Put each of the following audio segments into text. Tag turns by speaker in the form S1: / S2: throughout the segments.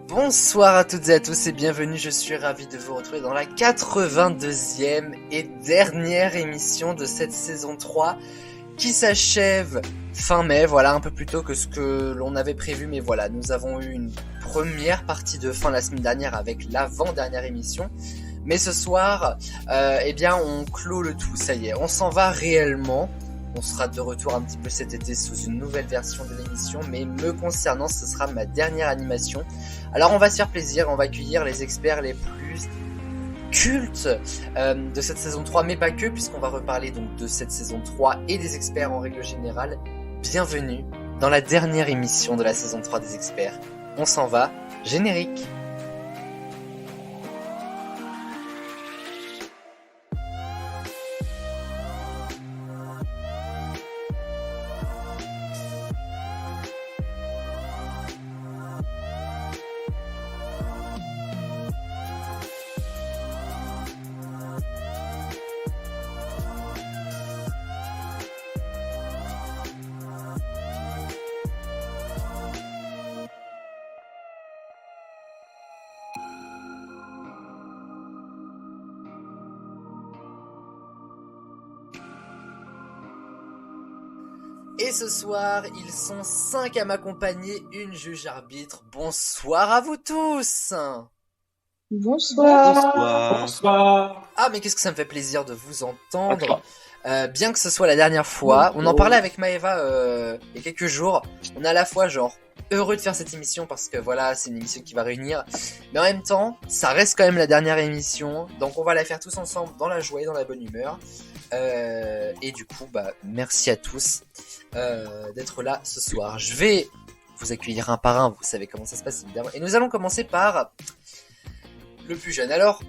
S1: Bonsoir à toutes et à tous et bienvenue, je suis ravi de vous retrouver dans la 82e et dernière émission de cette saison 3 qui s'achève fin mai, voilà, un peu plus tôt que ce que l'on avait prévu, mais voilà, nous avons eu une première partie de fin la semaine dernière avec l'avant-dernière émission, mais ce soir, eh bien on clôt le tout, ça y est, on s'en va réellement. On sera de retour un petit peu cet été sous une nouvelle version de l'émission, mais me concernant, ce sera ma dernière animation. Alors on va se faire plaisir, on va accueillir les experts les plus cultes de cette saison 3, mais pas que, puisqu'on va reparler donc de cette saison 3 et des experts en règle générale. Bienvenue dans la dernière émission de la saison 3 des experts. On s'en va, générique. Et ce soir, ils sont 5 à m'accompagner, une juge arbitre. Bonsoir à vous tous.
S2: Bonsoir.
S3: Bonsoir.
S1: Ah, mais qu'est-ce que ça me fait plaisir de vous entendre. Bien que ce soit la dernière fois, on en parlait avec Maëva il y a quelques jours. On est à la fois genre heureux de faire cette émission parce que voilà, c'est une émission qui va réunir, mais en même temps, ça reste quand même la dernière émission, donc on va la faire tous ensemble dans la joie et dans la bonne humeur. Et du coup, merci à tous d'être là ce soir. Je vais vous accueillir un par un, vous savez comment ça se passe évidemment. Et nous allons commencer par le plus jeune. Alors,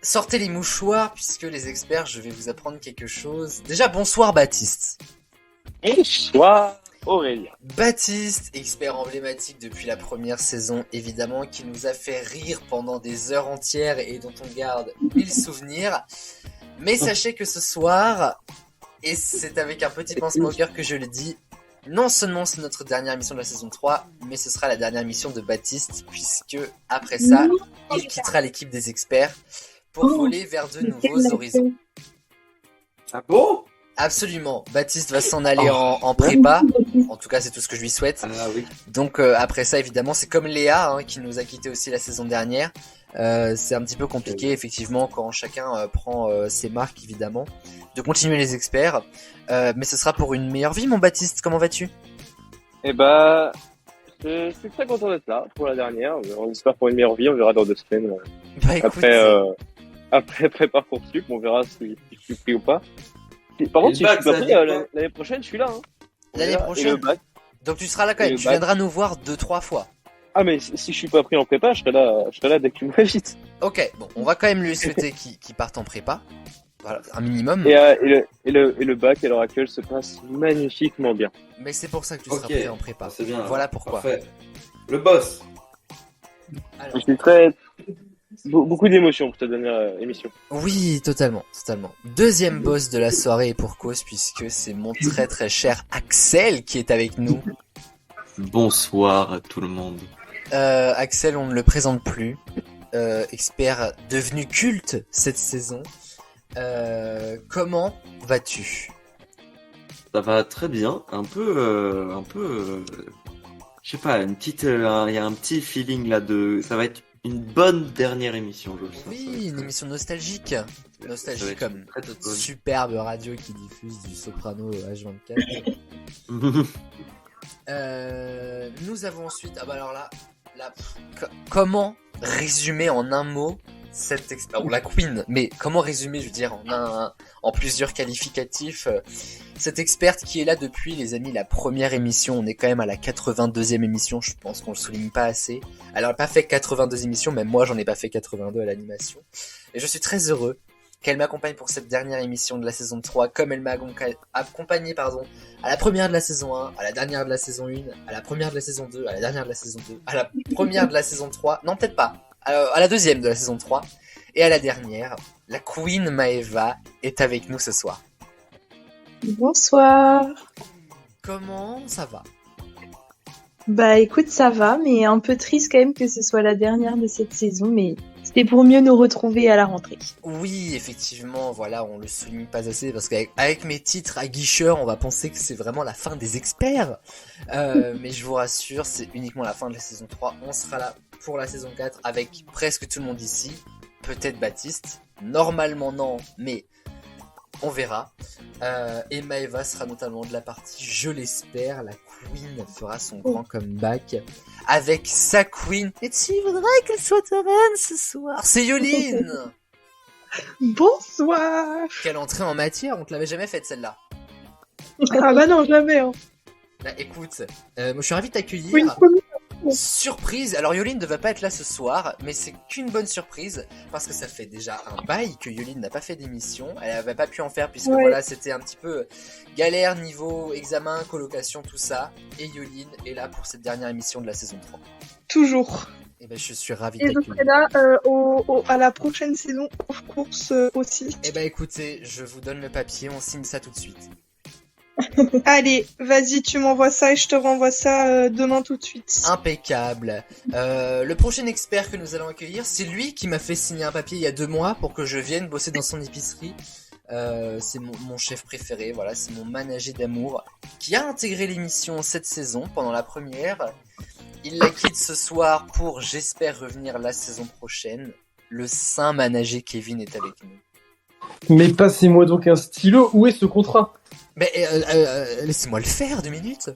S1: sortez les mouchoirs puisque les experts, je vais vous apprendre quelque chose. Déjà, bonsoir Baptiste.
S3: Bonsoir Aurélien.
S1: Baptiste, expert emblématique depuis la première saison, évidemment, qui nous a fait rire pendant des heures entières et dont on garde 1000 souvenirs. Mais sachez que ce soir, et c'est avec un petit pincement au cœur que je le dis, non seulement c'est notre dernière émission de la saison 3, mais ce sera la dernière émission de Baptiste, puisque après ça, il quittera l'équipe des experts pour voler vers de nouveaux horizons.
S3: Ah bon ?
S1: Absolument, Baptiste va s'en aller en prépa, en tout cas c'est tout ce que je lui souhaite.
S3: Ah oui.
S1: Donc après ça évidemment c'est comme Léa qui nous a quitté aussi la saison dernière, c'est un petit peu compliqué effectivement quand chacun prend ses marques évidemment, de continuer les experts, mais ce sera pour une meilleure vie mon Baptiste, comment vas-tu ?
S3: Eh je suis très content d'être là pour la dernière, on espère pour une meilleure vie, on verra dans 2 semaines.
S1: Écoute,
S3: Après Parcoursup, on verra si je suis pris ou pas. Par contre, si je suis pas pris, l'année prochaine, je suis là.
S1: L'année prochaine. Donc tu seras là quand même, tu viendras nous voir 2-3 fois.
S3: Ah mais si je suis pas pris en prépa, je serai là dès que tu m'invites.
S1: Ok, bon, on va quand même lui souhaiter qu'il parte en prépa. Voilà, un minimum.
S3: Et le bac à l'heure actuelle se passe magnifiquement bien.
S1: Mais c'est pour ça que tu seras pris en prépa.
S2: C'est bien.
S1: Voilà pourquoi.
S2: Parfait. Le boss.
S1: Alors,
S3: Je suis beaucoup d'émotions pour ta dernière émission.
S1: oui, totalement. Deuxième boss de la soirée et pour cause, puisque c'est mon très très cher Axel qui est avec nous.
S4: Bonsoir à tout le monde.
S1: Axel, on ne le présente plus. Expert devenu culte cette saison. Comment vas-tu ?
S4: Ça va très bien, un peu, je sais pas, il y a un petit feeling là ça va être une bonne dernière émission, je le sens.
S1: Oui, une émission nostalgique comme
S4: très
S1: notre
S4: bonne.
S1: superbe radio qui diffuse du Soprano H24. Nous avons ensuite, alors là, comment résumer en un mot cette ou la Queen, mais comment résumer, je veux dire, en plusieurs qualificatifs, cette experte qui est là depuis, les amis, la première émission. On est quand même à la 82e émission, je pense qu'on le souligne pas assez. Elle n'a pas fait 82 émissions, même moi j'en ai pas fait 82 à l'animation. Et je suis très heureux qu'elle m'accompagne pour cette dernière émission de la saison 3, comme elle m'a accompagné à la première de la saison 1, à la dernière de la saison 1, à la première de la saison 2, à la dernière de la saison 2, à la première de la saison 3, non peut-être pas, à la deuxième de la saison 3, et à la dernière, la Queen Maëva est avec nous ce soir.
S5: Bonsoir.
S1: Comment ça va ?
S2: Bah écoute, ça va, mais un peu triste quand même que ce soit la dernière de cette saison, mais c'était pour mieux nous retrouver à la rentrée.
S1: Oui, effectivement, voilà, on le souligne pas assez parce qu'avec mes titres à guicheur, on va penser que c'est vraiment la fin des experts. Mais je vous rassure, c'est uniquement la fin de la saison 3. On sera là pour la saison 4 avec presque tout le monde ici. Peut-être Baptiste. Normalement non, mais on verra. Et Maëva sera notamment de la partie, je l'espère. La Queen fera son grand comeback avec sa Queen. Et tu voudrais qu'elle soit ta reine ce soir? C'est Yoline.
S5: Bonsoir.
S1: Quelle entrée en matière, on te l'avait jamais faite celle-là.
S5: Ah bah non, jamais. Hein.
S1: Bah écoute, moi je suis ravi de t'accueillir.
S5: Pour une première.
S1: Surprise. Alors Yoline ne va pas être là ce soir, mais c'est qu'une bonne surprise parce que ça fait déjà un bail que Yoline n'a pas fait d'émission. Elle avait pas pu en faire puisque voilà, c'était un petit peu galère niveau examen, colocation, tout ça. Et Yoline est là pour cette dernière émission de la saison 3.
S5: Toujours.
S1: Et ben je suis ravi de
S5: Et je
S1: t'accueillir.
S5: serai là à la prochaine saison of course aussi.
S1: Et ben écoutez, je vous donne le papier, on signe ça tout de suite.
S5: Allez, vas-y, tu m'envoies ça et je te renvoie ça demain tout de suite.
S1: Impeccable. Le prochain expert que nous allons accueillir, c'est lui qui m'a fait signer un papier il y a 2 mois pour que je vienne bosser dans son épicerie. C'est mon chef préféré, voilà, c'est mon manager d'amour qui a intégré l'émission cette saison pendant la première. Il la quitte ce soir pour, j'espère, revenir la saison prochaine. Le saint manager Kevin est avec nous.
S6: Mais passez-moi donc un stylo, où est ce contrat?
S1: Mais laissez-moi le faire 2 minutes.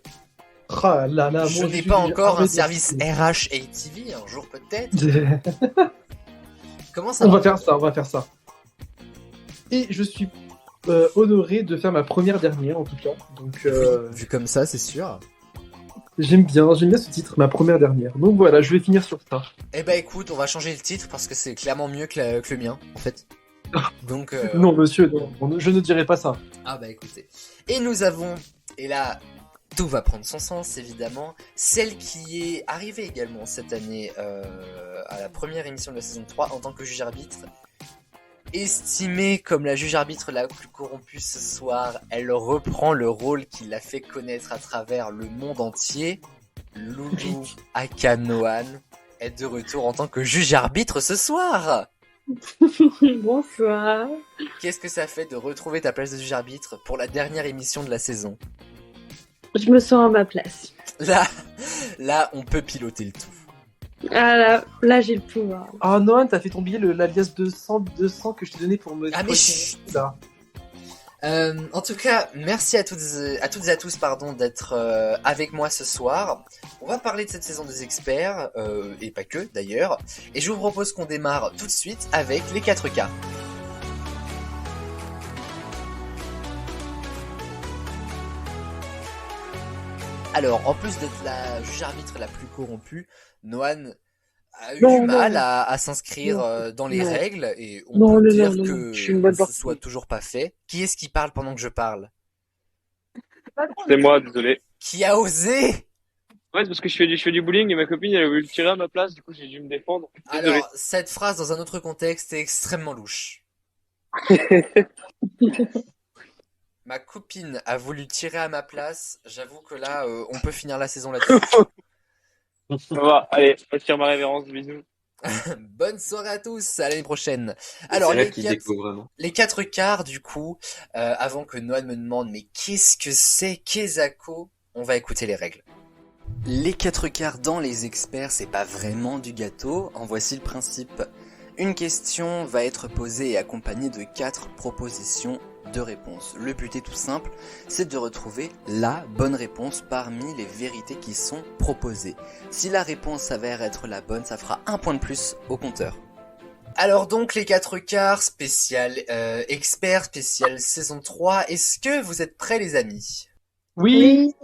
S6: Ah là là,
S1: Je
S6: moi,
S1: n'ai pas encore un
S6: arrête de-
S1: service RH ATV, un jour peut-être. Comment ça
S6: On
S1: va?
S6: va faire ça. Et je suis honoré de faire ma première dernière en tout cas. Donc
S1: Oui, vu comme ça, c'est sûr.
S6: j'aime bien ce titre, ma première dernière. Donc voilà, je vais finir sur ça.
S1: Eh bah écoute, on va changer le titre parce que c'est clairement mieux que le mien, en fait. Donc
S6: Non monsieur, non, je ne dirai pas ça.
S1: Ah bah écoutez. Et nous avons, et là, tout va prendre son sens évidemment, celle qui est arrivée également cette année à la première émission de la saison 3 en tant que juge-arbitre. Estimée comme la juge-arbitre la plus corrompue ce soir, elle reprend le rôle qui l'a fait connaître à travers le monde entier. Loulou Akanoan est de retour en tant que juge-arbitre ce soir.
S7: Bonsoir.
S1: Qu'est-ce que ça fait de retrouver ta place de juge-arbitre pour la dernière émission de la saison?
S7: Je me sens à ma place.
S1: Là, on peut piloter le tout.
S7: Ah là j'ai le pouvoir.
S6: Ah Nohan, t'as fait tomber l'alias 200 que je t'ai donné pour me...
S1: Ah mais chut.
S6: Là.
S1: En tout cas, merci à toutes et à tous d'être avec moi ce soir. On va parler de cette saison des experts, et pas que d'ailleurs. Et je vous propose qu'on démarre tout de suite avec les 4 cas. Alors, en plus d'être la juge-arbitre la plus corrompue, Noan a eu du mal à s'inscrire dans les règles et on peut dire que ce soit toujours pas fait. Qui est-ce qui parle pendant que je parle?
S3: C'est moi, désolé.
S1: Qui a osé?
S3: Ouais, c'est parce que je fais du bowling et ma copine elle a voulu le tirer à ma place, du coup j'ai dû me défendre. Désolé.
S1: Alors, cette phrase dans un autre contexte est extrêmement louche. Ma copine a voulu tirer à ma place. J'avoue que là, on peut finir la saison là-dessus.
S3: Ça va, allez, retire ma révérence, bisous.
S1: Bonne soirée à tous, à l'année prochaine. Alors,
S4: C'est là qu'il découvre vraiment.
S1: les 4 quarts, du coup, avant que Noan me demande mais qu'est-ce que c'est Kezako, on va écouter les règles. Les 4 quarts dans les experts, c'est pas vraiment du gâteau. En voici le principe. Une question va être posée et accompagnée de 4 propositions de réponses. Le but est tout simple, c'est de retrouver la bonne réponse parmi les vérités qui sont proposées. Si la réponse s'avère être la bonne, ça fera 1 point de plus au compteur. Alors donc les 4 quarts spécial expert, spécial saison 3, est-ce que vous êtes prêts les amis?
S6: Oui.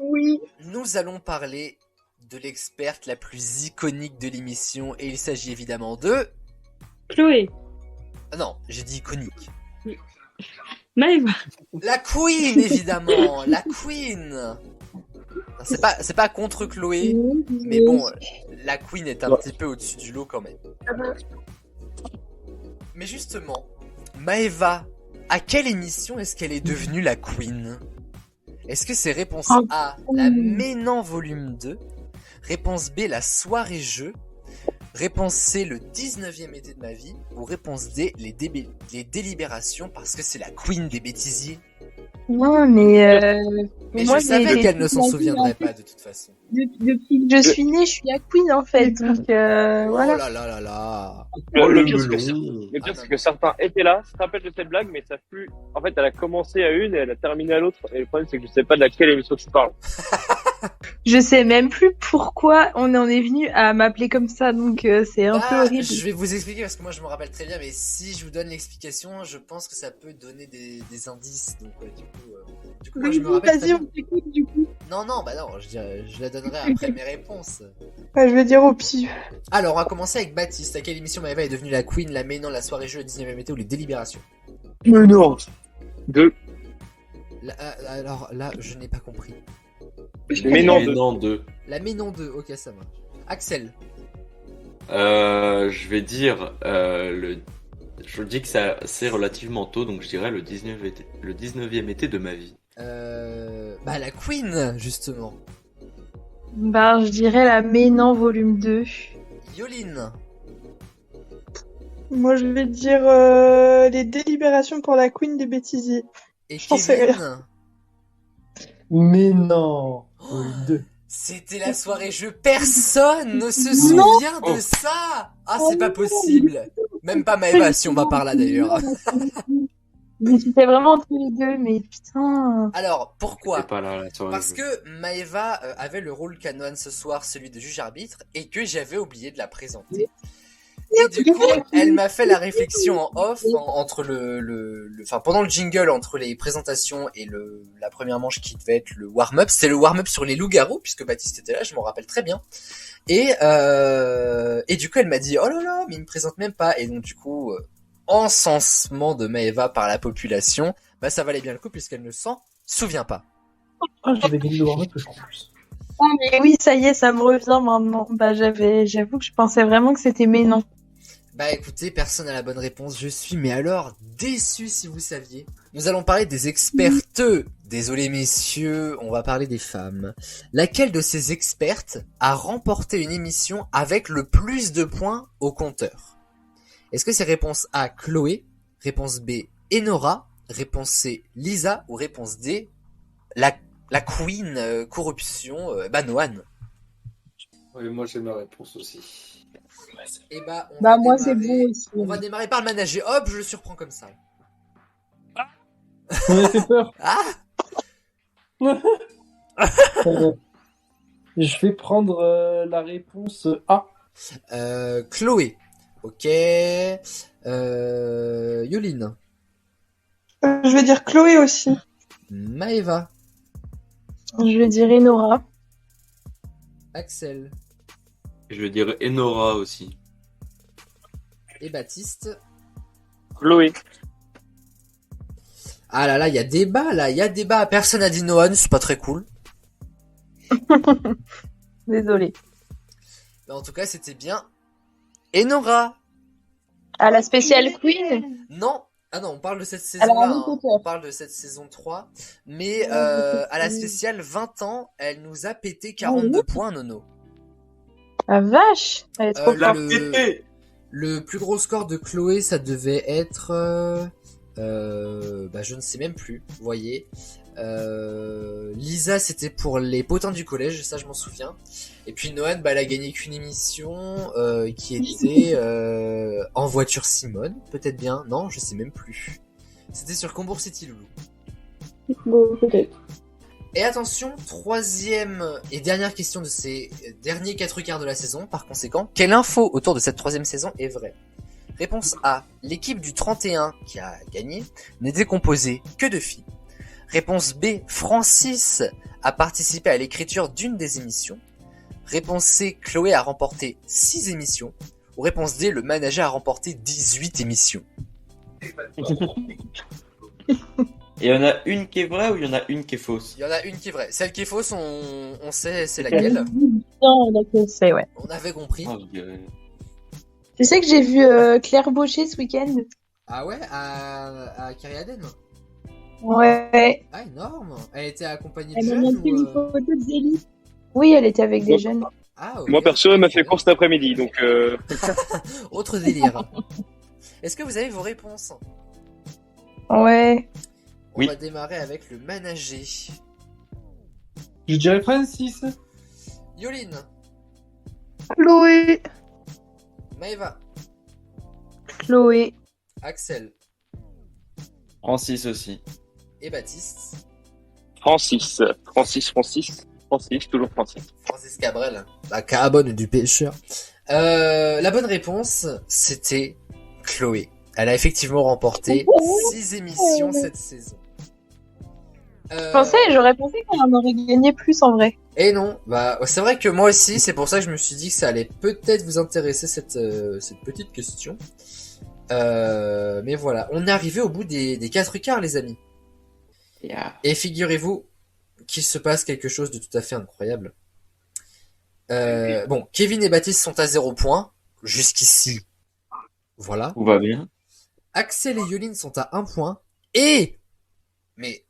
S1: Nous allons parler de l'experte la plus iconique de l'émission et il s'agit évidemment de...
S7: Chloé.
S1: Ah non, j'ai dit iconique.
S7: Maëva.
S1: La Queen évidemment, la Queen. C'est pas contre Chloé, mais bon, la Queen est un petit peu au-dessus du lot quand même. Mais justement, Maëva, à quelle émission est-ce qu'elle est devenue la Queen? Est-ce que c'est réponse A, la Ménan volume 2, Réponse B, la soirée jeu. Réponse C, le 19e été de ma vie. Ou réponse D, les délibérations parce que c'est la queen des bêtisiers.
S2: Non, mais
S1: Mais
S2: moi,
S1: je savais
S2: j'ai-
S1: qu'elle ne s'en
S2: j'ai-
S1: souviendrait pas de toute façon.
S2: depuis que je suis née, je suis la queen en fait. Donc
S1: Oh
S2: voilà.
S1: là là là là.
S3: Le
S4: le
S3: pire, c'est que,
S4: melon.
S3: le pire, c'est que certains étaient là, se rappellent de cette blague, mais savent plus. En fait, elle a commencé à une et elle a terminé à l'autre. Et le problème, c'est que je sais pas de laquelle émission tu parles.
S2: Je sais même plus pourquoi on en est venu à m'appeler comme ça, donc c'est un peu
S1: Ah,
S2: horrible.
S1: je vais vous expliquer parce que moi je me rappelle très bien, mais si je vous donne l'explication, je pense que ça peut donner des indices. Donc du coup moi je me rappelle très
S5: Vas-y,
S1: bien.
S5: on t'écoute du coup.
S1: Non, bah non, je la donnerai après mes réponses.
S5: Je vais dire au pif.
S1: Alors, on va commencer avec Baptiste. À quelle émission Maëva est devenue la queen, la Ménon, la soirée jeu, le 19e été ou les délibérations?
S3: Mais non. Deux.
S1: Alors là, je n'ai pas compris.
S3: Mais non,
S4: Mais
S3: deux.
S4: non, 2.
S1: La Ménon 2, ok, ça marche. Axel.
S4: Je vais dire je dis que c'est relativement tôt, donc je dirais le 19e été de ma vie.
S1: Bah la queen, justement.
S2: Bah, je dirais la Ménan volume 2.
S1: Yoline.
S5: Moi, je vais dire les délibérations pour la queen des bêtisiers.
S1: Et
S5: J'en sais
S1: Kevin.
S6: Mais non. Oui, 2.
S1: C'était la soirée jeu. Personne ne se souvient de ça. Ah, c'est pas possible. Même pas Maëva, si on va par là d'ailleurs.
S2: C'était vraiment entre les deux, mais putain.
S1: Alors, pourquoi?
S4: C'est pas là la soirée.
S1: Parce que Maëva avait le rôle canon ce soir, celui de juge arbitre, et que j'avais oublié de la présenter. Et du coup, elle m'a fait la réflexion en off entre enfin pendant le jingle entre les présentations et la première manche qui devait être le warm-up. C'était le warm-up sur les loups-garous puisque Baptiste était là, je m'en rappelle très bien. Et du coup, elle m'a dit oh là là, mais il me présente même pas. Et donc du coup, encensement de Maëva par la population, bah ça valait bien le coup puisqu'elle ne s'en souvient pas.
S6: Ah, j'avais gagné le warm-up, je crois en plus.
S2: Ah, mais oui, ça y est, ça me revient maintenant. Bah, j'avoue que je pensais vraiment que c'était Ménan.
S1: Bah écoutez, personne n'a la bonne réponse, je suis mais alors déçu si vous saviez. Nous allons parler des expertes. Désolé messieurs, on va parler des femmes. Laquelle de ces expertes a remporté une émission avec le plus de points au compteur? Est-ce que c'est réponse A, Chloé, réponse B, Enora, réponse C, Lisa ou réponse D, la queen corruption, Noan?
S4: Oui, moi j'ai ma réponse aussi.
S1: Et bah,
S2: Bah, moi, c'est bon aussi.
S1: On va démarrer par le manager. Hop, je le surprends comme ça.
S6: On a fait peur.
S1: Ah!
S6: Je vais prendre la réponse A.
S1: Chloé. Ok. Yoline.
S5: Je vais dire Chloé aussi.
S1: Maëva.
S2: Je vais dire Enora.
S1: Axel.
S4: Je vais dire Enora aussi.
S1: Et Baptiste.
S3: Chloé.
S1: Ah là là, il y a débat là. Il y a débat. Personne n'a dit Noan, c'est pas très cool.
S2: Désolée.
S1: Mais en tout cas, c'était bien. Enora.
S2: À la spéciale Queen.
S1: Non. Ah non, on parle de cette
S2: Alors,
S1: saison-là.
S2: Harry Potter.
S1: On parle de cette saison 3. Mais à la spéciale 20 ans, elle nous a pété 42 points, Nono.
S2: La vache. Elle est trop forte.
S1: Le plus gros score de Chloé, ça devait être... je ne sais même plus, vous voyez. Lisa, c'était pour les potins du collège, ça je m'en souviens. Et puis Noan, elle a gagné qu'une émission qui était En voiture Simone, peut-être bien. Non, je sais même plus. C'était sur Combourg City Loulou.
S7: Bon, peut-être.
S1: Et attention, troisième et dernière question de ces derniers 4 quarts de la saison. Par conséquent, quelle info autour de cette troisième saison est vraie? Réponse A. L'équipe du 31 qui a gagné n'était composée que de filles. Réponse B. Francis a participé à l'écriture d'une des émissions. Réponse C. Chloé a remporté 6 émissions. Ou réponse D. Le manager a remporté 18 émissions.
S4: Et il y en a une qui est vraie ou il y en a une qui est fausse?
S1: Il y en a une qui est vraie. Celle qui est fausse, on sait c'est laquelle.
S2: Non, laquelle c'est, ouais.
S1: On avait compris.
S4: Ah, je dirais-
S2: Tu sais que j'ai vu Claire Baucher ce week-end.
S1: Ah ouais, à Kyriaden.
S2: Ouais.
S1: Ah énorme. Elle était accompagnée de
S2: Elle m'a
S1: jeunes
S2: montré
S1: ou
S2: une photo de Zélie. Oui, elle était avec des jeunes.
S1: Ah, ok.
S3: Moi, perso, elle m'a fait course cet après-midi, donc
S1: Autre délire. Est-ce que vous avez vos réponses?
S2: Ouais.
S1: On
S4: Oui.
S1: va démarrer avec le manager.
S6: Je dirais Francis.
S1: Yoline,
S5: Chloé.
S1: Maëva,
S2: Chloé.
S1: Axel
S4: Francis aussi.
S1: et Baptiste.
S3: Francis, toujours Francis.
S1: Francis Cabrel, la carbone du pêcheur. La bonne réponse, c'était Chloé. Elle a effectivement remporté 6 émissions cette saison.
S2: J'aurais pensé qu'on en aurait gagné plus en vrai.
S1: Et non, bah c'est vrai que moi aussi, c'est pour ça que je me suis dit que ça allait peut-être vous intéresser cette petite question. Mais voilà, on est arrivé au bout des 4 quarts, les amis. Et figurez-vous qu'il se passe quelque chose de tout à fait incroyable. Bon, Kevin et Baptiste sont à 0 points. Jusqu'ici, voilà.
S4: Tout va bien.
S1: Axel et Yoline sont à 1 point. Et, mais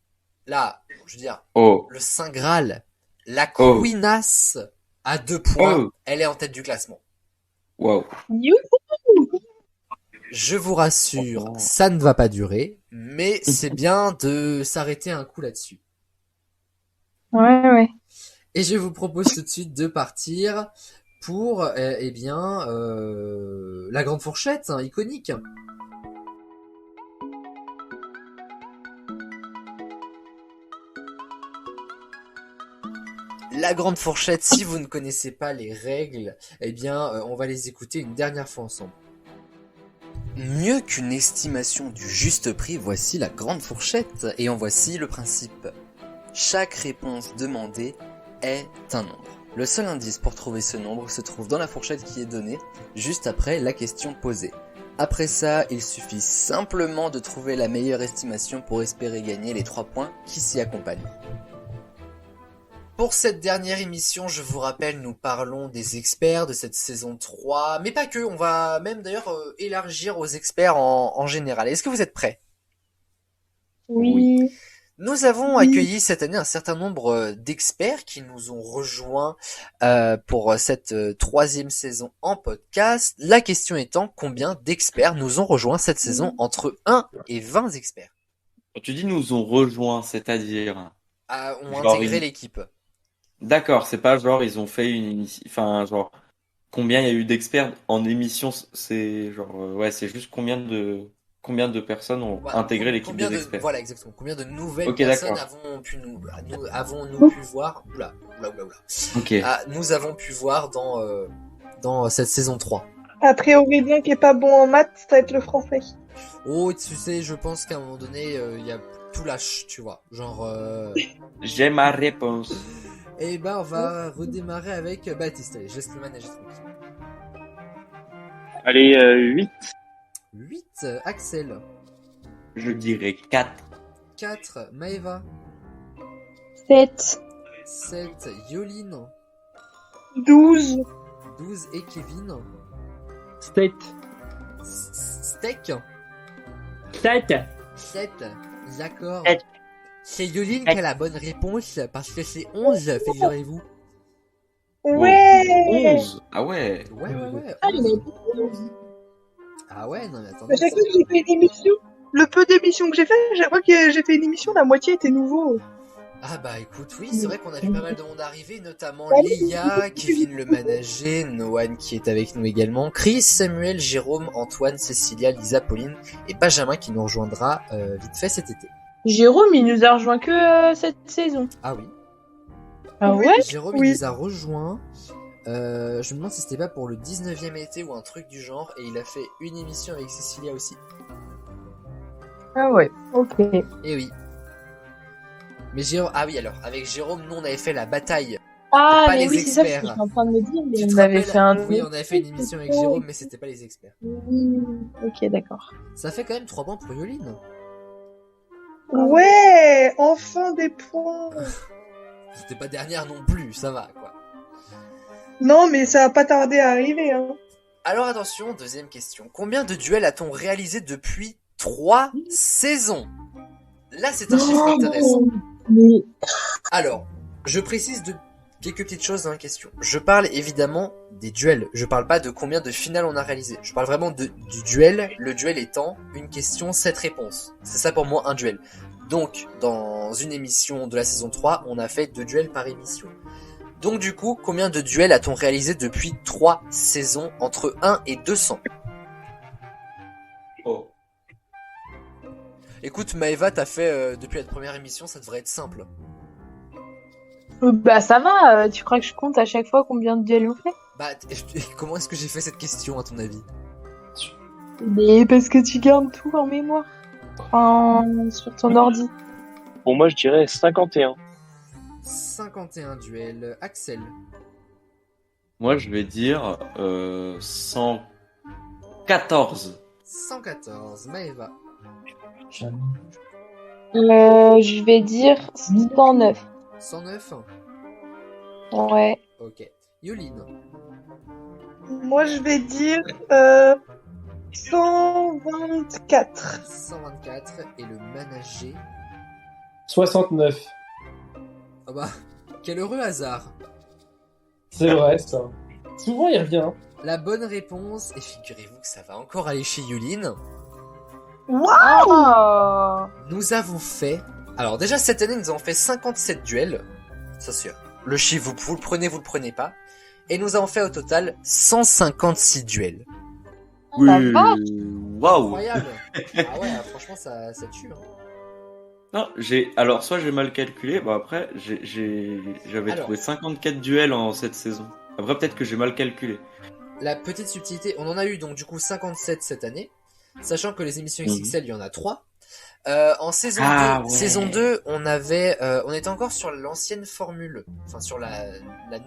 S1: là, je veux dire,
S4: Oh.
S1: le Saint Graal, la
S4: Oh.
S1: Queenasse à 2 points.
S4: Oh.
S1: Elle est en tête du classement.
S4: Waouh.
S2: Youhou.
S1: Je vous rassure,
S4: Oh.
S1: ça ne va pas durer, mais c'est bien de s'arrêter un coup là-dessus.
S2: Ouais.
S1: Et je vous propose tout de suite de partir pour, la grande fourchette, hein, iconique. La grande fourchette, si vous ne connaissez pas les règles, eh bien, on va les écouter une dernière fois ensemble. Mieux qu'une estimation du juste prix, voici la grande fourchette, et en voici le principe. Chaque réponse demandée est un nombre. Le seul indice pour trouver ce nombre se trouve dans la fourchette qui est donnée, juste après la question posée. Après ça, il suffit simplement de trouver la meilleure estimation pour espérer gagner les 3 points qui s'y accompagnent. Pour cette dernière émission, je vous rappelle, nous parlons des experts de cette saison 3, mais pas que, on va même d'ailleurs élargir aux experts en général. Est-ce que vous êtes prêts?
S2: Oui.
S1: Nous avons accueilli cette année un certain nombre d'experts qui nous ont rejoints pour cette 3e saison en podcast. La question étant, combien d'experts nous ont rejoints cette saison? Entre 1 et 20 experts
S4: Quand tu dis nous ont rejoints, c'est-à-dire...
S1: ont
S4: Genre
S1: intégré
S4: une-
S1: l'équipe.
S4: D'accord, c'est pas genre ils ont fait une émission... Enfin, genre, combien il y a eu d'experts en émission, c'est genre... ouais, c'est juste combien de personnes ont
S1: Voilà.
S4: intégré l'équipe
S1: Combien
S4: des
S1: de-
S4: experts.
S1: Voilà, exactement. Combien de nouvelles
S4: Ok,
S1: personnes
S4: d'accord.
S1: avons-nous pu voir? Oula.
S4: Ok.
S1: Nous avons pu voir dans cette saison 3.
S5: A priori, bien qui est pas bon en maths, ça va être le français.
S1: Oh, tu sais, je pense qu'à un moment donné, il y a tout lâche, tu vois. Genre,
S4: J'ai ma réponse.
S1: eh ben, on va redémarrer avec Baptiste. Allez, je laisse le manager tranquille.
S3: Allez, 8.
S1: 8, Axel.
S4: Je dirais 4.
S1: 4, Maëva.
S2: 7.
S1: 7, Yoline.
S5: 12.
S1: 12 et Kevin.
S6: State.
S1: Steak.
S6: 7.
S1: 7, d'accord.
S4: Sept.
S1: C'est Yoline qui a la bonne réponse parce que c'est 11, figurez-vous.
S5: Ouais.
S4: 11. Ah ouais.
S1: Ouais.
S2: Ah, il
S1: 11. Ah ouais, non mais attendez.
S5: À chaque fois que j'ai fait une émission, le peu d'émissions que j'ai fait, chaque fois que j'ai fait une émission, la moitié était nouveau.
S1: Ah bah écoute, oui, c'est vrai qu'on a vu pas mal de monde arriver, notamment Léa, Kevin le manager, Noan qui est avec nous également, Chris, Samuel, Jérôme, Antoine, Cécilia, Lisa, Pauline et Benjamin qui nous rejoindra vite fait cet été.
S2: Jérôme, il nous a rejoint que cette saison.
S1: Ah oui,
S2: Ah
S5: Oui.
S2: ouais?
S1: Jérôme
S5: Oui.
S1: il les a rejoints, je me demande si c'était pas pour le 19e été ou un truc du genre, et il a fait une émission avec Cécilia aussi.
S2: Ah ouais, ok.
S1: Et oui. Mais Jérôme, ah oui alors, avec Jérôme, nous on avait fait la bataille.
S2: Ah,
S1: Pas
S2: mais
S1: les
S2: oui, c'est ça ce que
S1: experts.
S2: je suis en train de me dire,
S1: Tu
S2: mais
S1: te
S2: on avait
S1: rappelles
S2: fait un
S1: Oui, on avait fait une émission avec Jérôme, mais c'était pas les experts.
S2: Ok, d'accord.
S1: Ça fait quand même 3 points pour Yoline.
S5: Ouais, enfin des points.
S1: C'était pas dernière non plus, ça va quoi.
S5: Non, mais ça va pas tarder à arriver. Hein.
S1: Alors attention, deuxième question. Combien de duels a-t-on réalisé depuis 3 saisons? Là, c'est un chiffre intéressant.
S2: Mais
S1: Alors, je précise de quelques petites choses dans la question. Je parle évidemment des duels. Je parle pas de combien de finales on a réalisé. Je parle vraiment du duel. Le duel étant une question, 7 réponses. C'est ça pour moi un duel. Donc, dans une émission de la saison 3, on a fait 2 duels par émission. Donc du coup, combien de duels a-t-on réalisé depuis 3 saisons entre 1 et 200?
S4: Oh.
S1: Écoute, Maëva, t'as fait depuis la première émission, ça devrait être simple.
S2: Bah ça va, tu crois que je compte à chaque fois combien de duels on fait?
S1: Bah, comment est-ce que j'ai fait cette question à ton avis?
S2: Mais parce que tu gardes tout en mémoire. Sur ton ordi.
S3: Bon, moi, je dirais 51.
S1: 51 duels. Axel.
S4: Moi, je vais dire 114.
S1: 114. Maëva.
S2: Je vais dire 109.
S1: 109.
S2: Ouais.
S1: Ok. Yoline.
S5: Moi, je vais dire 124.
S1: 124. Et le manager.
S6: 69.
S1: Oh bah, quel heureux hasard.
S6: C'est vrai, ça. Souvent, il revient.
S1: La bonne réponse, et figurez-vous que ça va encore aller chez Yoline.
S2: Oh.
S1: Nous avons fait... Alors déjà, cette année, nous avons fait 57 duels. Ça c'est... Le chiffre, vous le prenez, vous le prenez pas. Et nous avons fait au total 156 duels.
S2: La vache.
S4: Waouh.
S1: Incroyable. Ah ouais, franchement, ça tue. Hein.
S4: Non, alors soit j'ai mal calculé, bon après j'avais
S1: Alors.
S4: trouvé 54 duels en cette saison. Après peut-être que j'ai mal calculé.
S1: La petite subtilité, on en a eu donc du coup 57 cette année, sachant que les émissions XXL, il y en a 3. En saison 2,
S4: Ouais.
S1: saison 2, on était encore sur l'ancienne formule, enfin sur la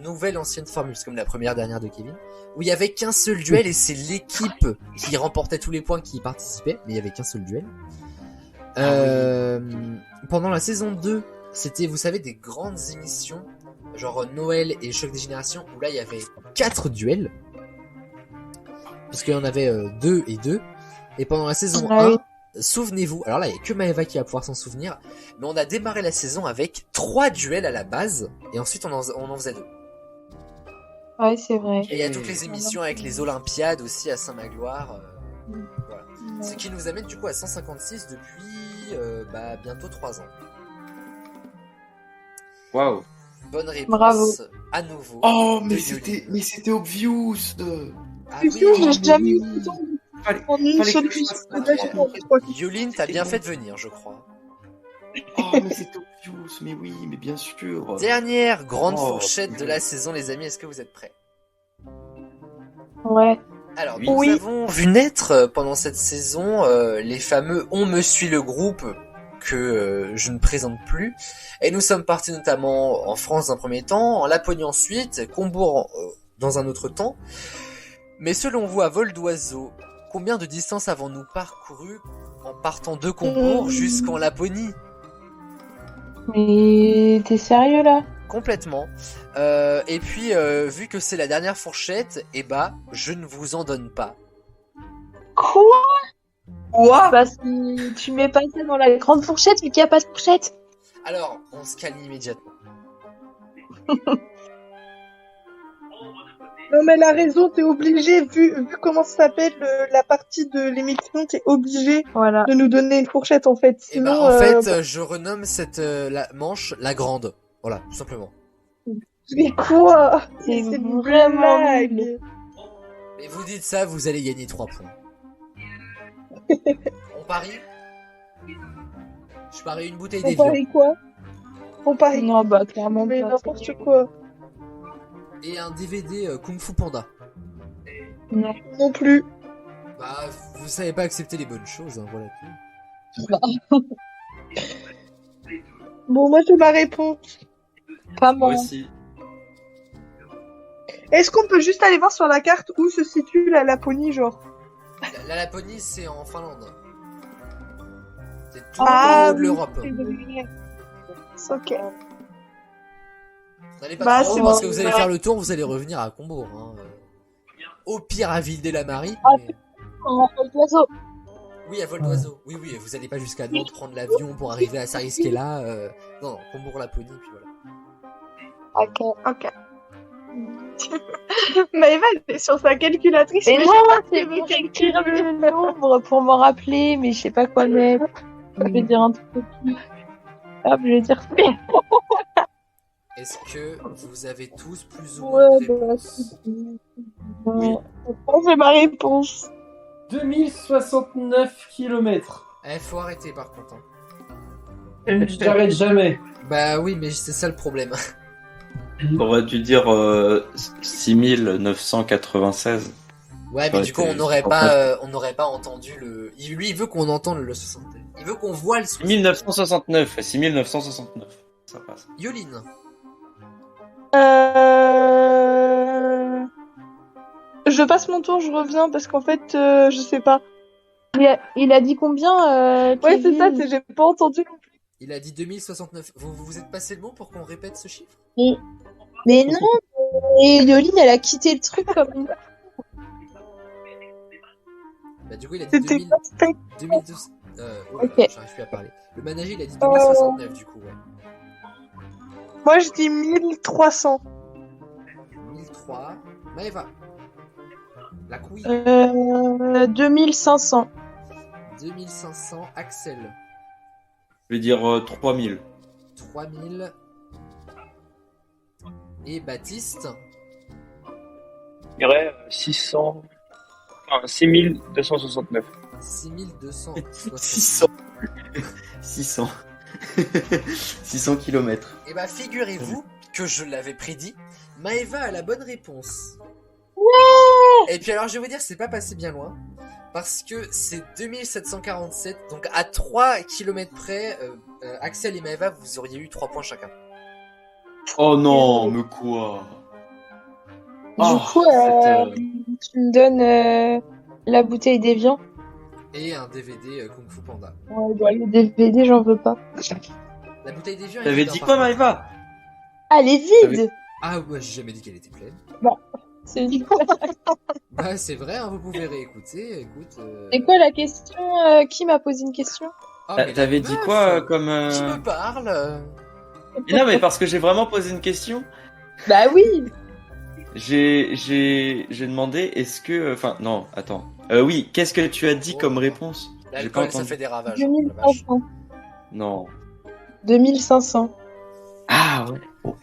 S1: nouvelle ancienne formule, c'est comme la première dernière de Kevin, où il y avait qu'un seul duel et c'est l'équipe qui remportait tous les points qui y participait, mais il y avait qu'un seul duel. Pendant la saison 2, c'était, vous savez, des grandes émissions, genre Noël et Choc des Générations, où là il y avait 4 duels, puisqu'il y en avait 2 et 2, et pendant la saison 1, souvenez-vous, alors là il n'y a que Maëva qui va pouvoir s'en souvenir, mais on a démarré la saison avec 3 duels à la base, et ensuite on en faisait 2.
S2: Ouais, c'est vrai.
S1: Et il y a toutes les émissions avec les Olympiades aussi à Saint-Magloire. Voilà.
S2: Ouais.
S1: Ce qui nous amène du coup à 156 depuis bientôt 3 ans.
S4: Waouh.
S1: Bonne réponse.
S2: Bravo.
S1: À nouveau.
S4: Oh
S1: de Yoline.
S4: mais c'était obvious.
S1: Ah
S5: C'est
S1: oui,
S5: sûr, j'ai jamais eu
S4: oui.
S5: autant
S4: Fallait-
S5: en une
S4: fallait
S5: seule
S4: que je fasse ça.
S1: Yoline, t'as bien fait de venir, je crois.
S4: Oh mais c'était obvious, mais oui, mais bien sûr.
S1: Dernière grande
S4: Oh,
S1: fourchette de
S4: purée.
S1: la saison, les amis. Est-ce que vous êtes prêts?
S2: Ouais.
S1: Alors,
S4: Oui.
S1: nous
S5: Oui.
S1: avons vu naître pendant cette saison les fameux On me suit le groupe que je ne présente plus. Et nous sommes partis notamment en France d'un premier temps, en Laponie ensuite, Combourg dans un autre temps. Mais selon vous, à vol d'oiseau, combien de distance avons-nous parcouru en partant de Combourg jusqu'en Laponie?
S2: Mais t'es sérieux là?
S1: Complètement. Et puis, vu que c'est la dernière fourchette, je ne vous en donne pas.
S2: Quoi? Bah si tu mets pas ça dans la grande fourchette, vu qu'il n'y a pas de fourchette.
S1: Alors, on se calme immédiatement.
S5: Non, mais elle a raison, t'es obligé, vu comment ça s'appelle la partie de l'émission, t'es obligé
S2: Voilà.
S5: de nous donner une fourchette en fait.
S1: Et
S5: Sinon,
S1: je renomme cette la manche la grande. Voilà, tout simplement.
S5: mais quoi?
S2: C'est
S5: Mais une
S2: vraiment
S5: blague.
S2: nul.
S1: Et vous dites ça, vous allez gagner 3 points. On parie? Je parie une bouteille
S5: On
S1: d'évian.
S5: parie quoi? On parie
S2: Non, bah clairement
S5: mais
S2: pas.
S5: n'importe quoi.
S1: Et un DVD Kung Fu Panda.
S2: Non.
S5: Non plus.
S1: Bah, vous savez pas accepter les bonnes choses, hein, voilà tout.
S5: Bon, moi j'ai ma réponse.
S2: Pas
S4: Moi
S2: moi.
S4: aussi.
S5: Est-ce qu'on peut juste aller voir sur la carte où se situe la Laponie, genre?
S1: La Laponie, c'est en Finlande. C'est tout
S5: Ah,
S1: au haut de
S5: oui,
S1: l'Europe.
S5: c'est vrai. C'est ok.
S1: N'allez pas
S5: Bah,
S1: trop
S5: c'est
S1: haut, parce
S5: bon.
S1: que vous allez faire le tour, vous allez revenir à Combourg. Hein. Au pire à Ville-des-Lamarie.
S2: Ah,
S1: mais-
S2: En oiseau.
S1: Oui, à vol d'oiseau. Oui, vous allez pas jusqu'à Nantes prendre l'avion pour arriver à Sariskela. Non, Combourg-Laponie, puis voilà.
S2: Ok.
S5: Ok. Maëva, elle est sur sa calculatrice.
S2: Mais
S5: mais
S2: non,
S5: je sais pas
S2: c'est
S5: si elle veut
S2: pour
S5: calculer.
S2: écrire le nombre, pour m'en rappeler, mais je sais pas quoi mettre. Je vais dire un truc petit. Hop, je vais dire
S1: Est-ce que vous avez tous plus ou moins
S2: ouais,
S1: une réponse?
S4: Oui.
S2: C'est ma réponse.
S6: 2069 km.
S1: Faut arrêter par contre. Hein.
S6: J'arrête jamais.
S1: Bah oui, mais c'est ça le problème.
S4: T'aurais dû dire 6996.
S1: Ouais, mais du coup, on n'aurait pas entendu le. Lui, il veut qu'on entende le 69. Il veut qu'on voit le
S4: 6969. 6969. Ça passe.
S1: Yoline.
S5: Je passe mon tour, je reviens parce qu'en fait, je sais pas.
S2: Il a dit combien
S5: Ouais, c'est ça,
S2: Kevin
S5: j'ai pas entendu.
S1: Il a dit 2069. Vous vous êtes passé le mot pour qu'on répète ce chiffre?
S2: Mais non, et Yoline, elle a quitté le truc comme une...
S1: Bah, du coup, il a dit
S5: C'était
S1: 2000...
S5: pas spec.
S1: 2200.
S2: Ok.
S1: J'arrive plus à parler. Le manager, il a dit 2069, du coup, ouais.
S5: Moi, je dis 1300.
S1: 1003. Maëva. La couille.
S2: 2500.
S1: 2500. Axel.
S4: Je vais dire 3000.
S1: 3000. Et Baptiste.
S3: Je dirais 600. Enfin, 6269.
S1: 6260.
S4: 600. 600 km.
S1: Et bah, figurez-vous que je l'avais prédit. Maëva a la bonne réponse. Et puis alors, je vais vous dire, c'est pas passé bien loin. Parce que c'est 2747. Donc, à 3 km près, Axel et Maëva, vous auriez eu 3 points chacun.
S4: Oh non, mais quoi?
S2: Du coup, tu me donnes la bouteille d'Evian.
S1: Et un DVD Kung Fu Panda.
S2: Ouais, bah, le DVD, j'en veux pas.
S1: La bouteille d'Evian.
S4: T'avais dit quoi, Maëva?
S2: Ah, elle est vide.
S1: Ah ouais, j'ai jamais dit qu'elle était pleine.
S2: C'est du coup.
S1: Bah, c'est vrai, hein, vous pouvez réécouter. Écoute.
S2: C'est quoi la question Qui m'a posé une question?
S1: Ah, mais la
S4: T'avais dit
S1: meuf,
S4: quoi comme...
S1: Qui me parle
S4: Et non, mais parce que j'ai vraiment posé une question.
S2: Bah oui.
S4: J'ai demandé, est-ce que... Enfin, non, attends. Oui, qu'est-ce que tu as dit comme réponse? J'ai pas
S1: L'alcool, ça
S4: entendu.
S1: fait des ravages. hein, la vache.
S2: 2500.
S4: Non.
S2: 2500.
S4: Ah ouais. Oh.